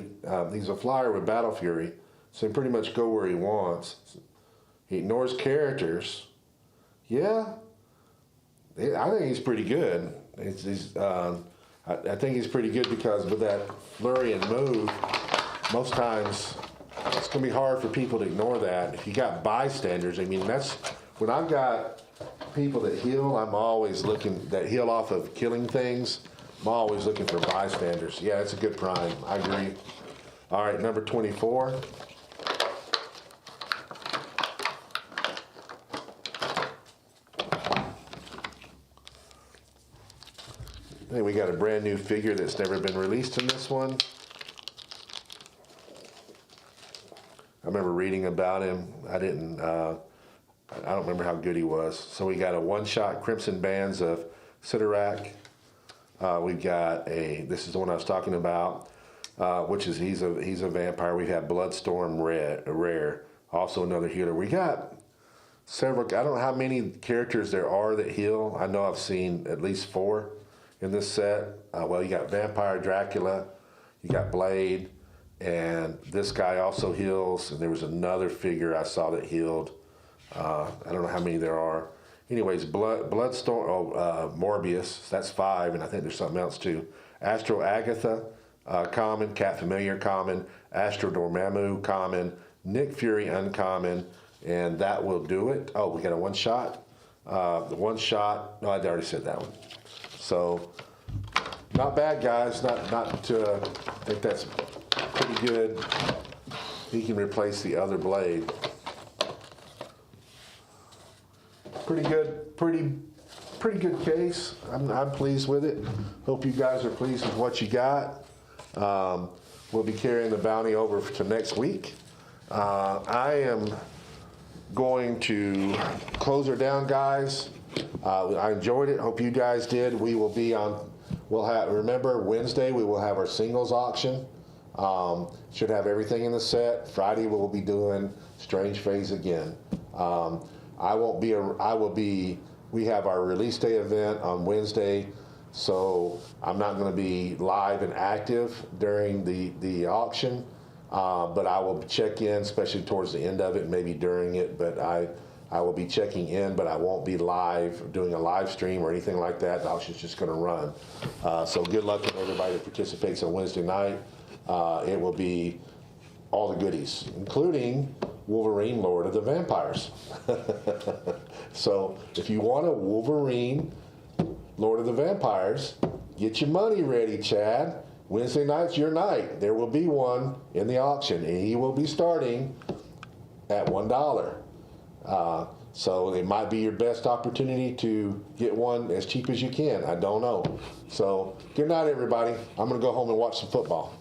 Speaker 1: he's a flyer with Battle Fury, so he can pretty much go where he wants. He ignores characters. Yeah, I think he's pretty good. I think he's pretty good because with that flurry and move, most times it's going to be hard for people to ignore that. If you got bystanders, I mean, that's when I've got people that heal, I'm always looking, that heal off of killing things, I'm always looking for bystanders. Yeah, it's a good prime. I agree. All right, number 24. I think we got a brand new figure that's never been released in this one. I remember reading about him. I don't remember how good he was. So we got a one-shot Crimson Bands of Sidorak. We've got this is the one I was talking about, which is he's a vampire. We have Bloodstorm rare, also another healer. We got several. I don't know how many characters there are that heal. I know I've seen at least 4 in this set. Well, you got Vampire Dracula, you got Blade, and this guy also heals. And there was another figure I saw that healed. I don't know how many there are. Anyways, Bloodstorm, Morbius, that's 5, and I think there's something else too. Astro Agatha, common. Cat Familiar, common. Astro Dormammu, common. Nick Fury, uncommon, and that will do it. Oh, we got a one-shot. The one-shot, no, I already said that one. So, not bad, guys. I think that's pretty good. He can replace the other Blade. Pretty good case. I'm pleased with it. Hope you guys are pleased with what you got. We'll be carrying the bounty over to next week. I am going to close her down, guys. I enjoyed it. Hope you guys did. We will be on. Remember Wednesday we will have our singles auction. Should have everything in the set. Friday we will be doing Strange Phase again. We have our release day event on Wednesday, so I'm not going to be live and active during the auction, but I will check in, especially towards the end of it, maybe during it, but I will be checking in, but I won't be live, doing a live stream or anything like that. The auction's just going to run. So good luck to everybody that participates on Wednesday night. It will be all the goodies, including Wolverine, Lord of the Vampires. So if you want a Wolverine, Lord of the Vampires, get your money ready, Chad. Wednesday night's your night. There will be one in the auction, and he will be starting at $1. So it might be your best opportunity to get one as cheap as you can. I don't know. So good night, everybody. I'm going to go home and watch some football.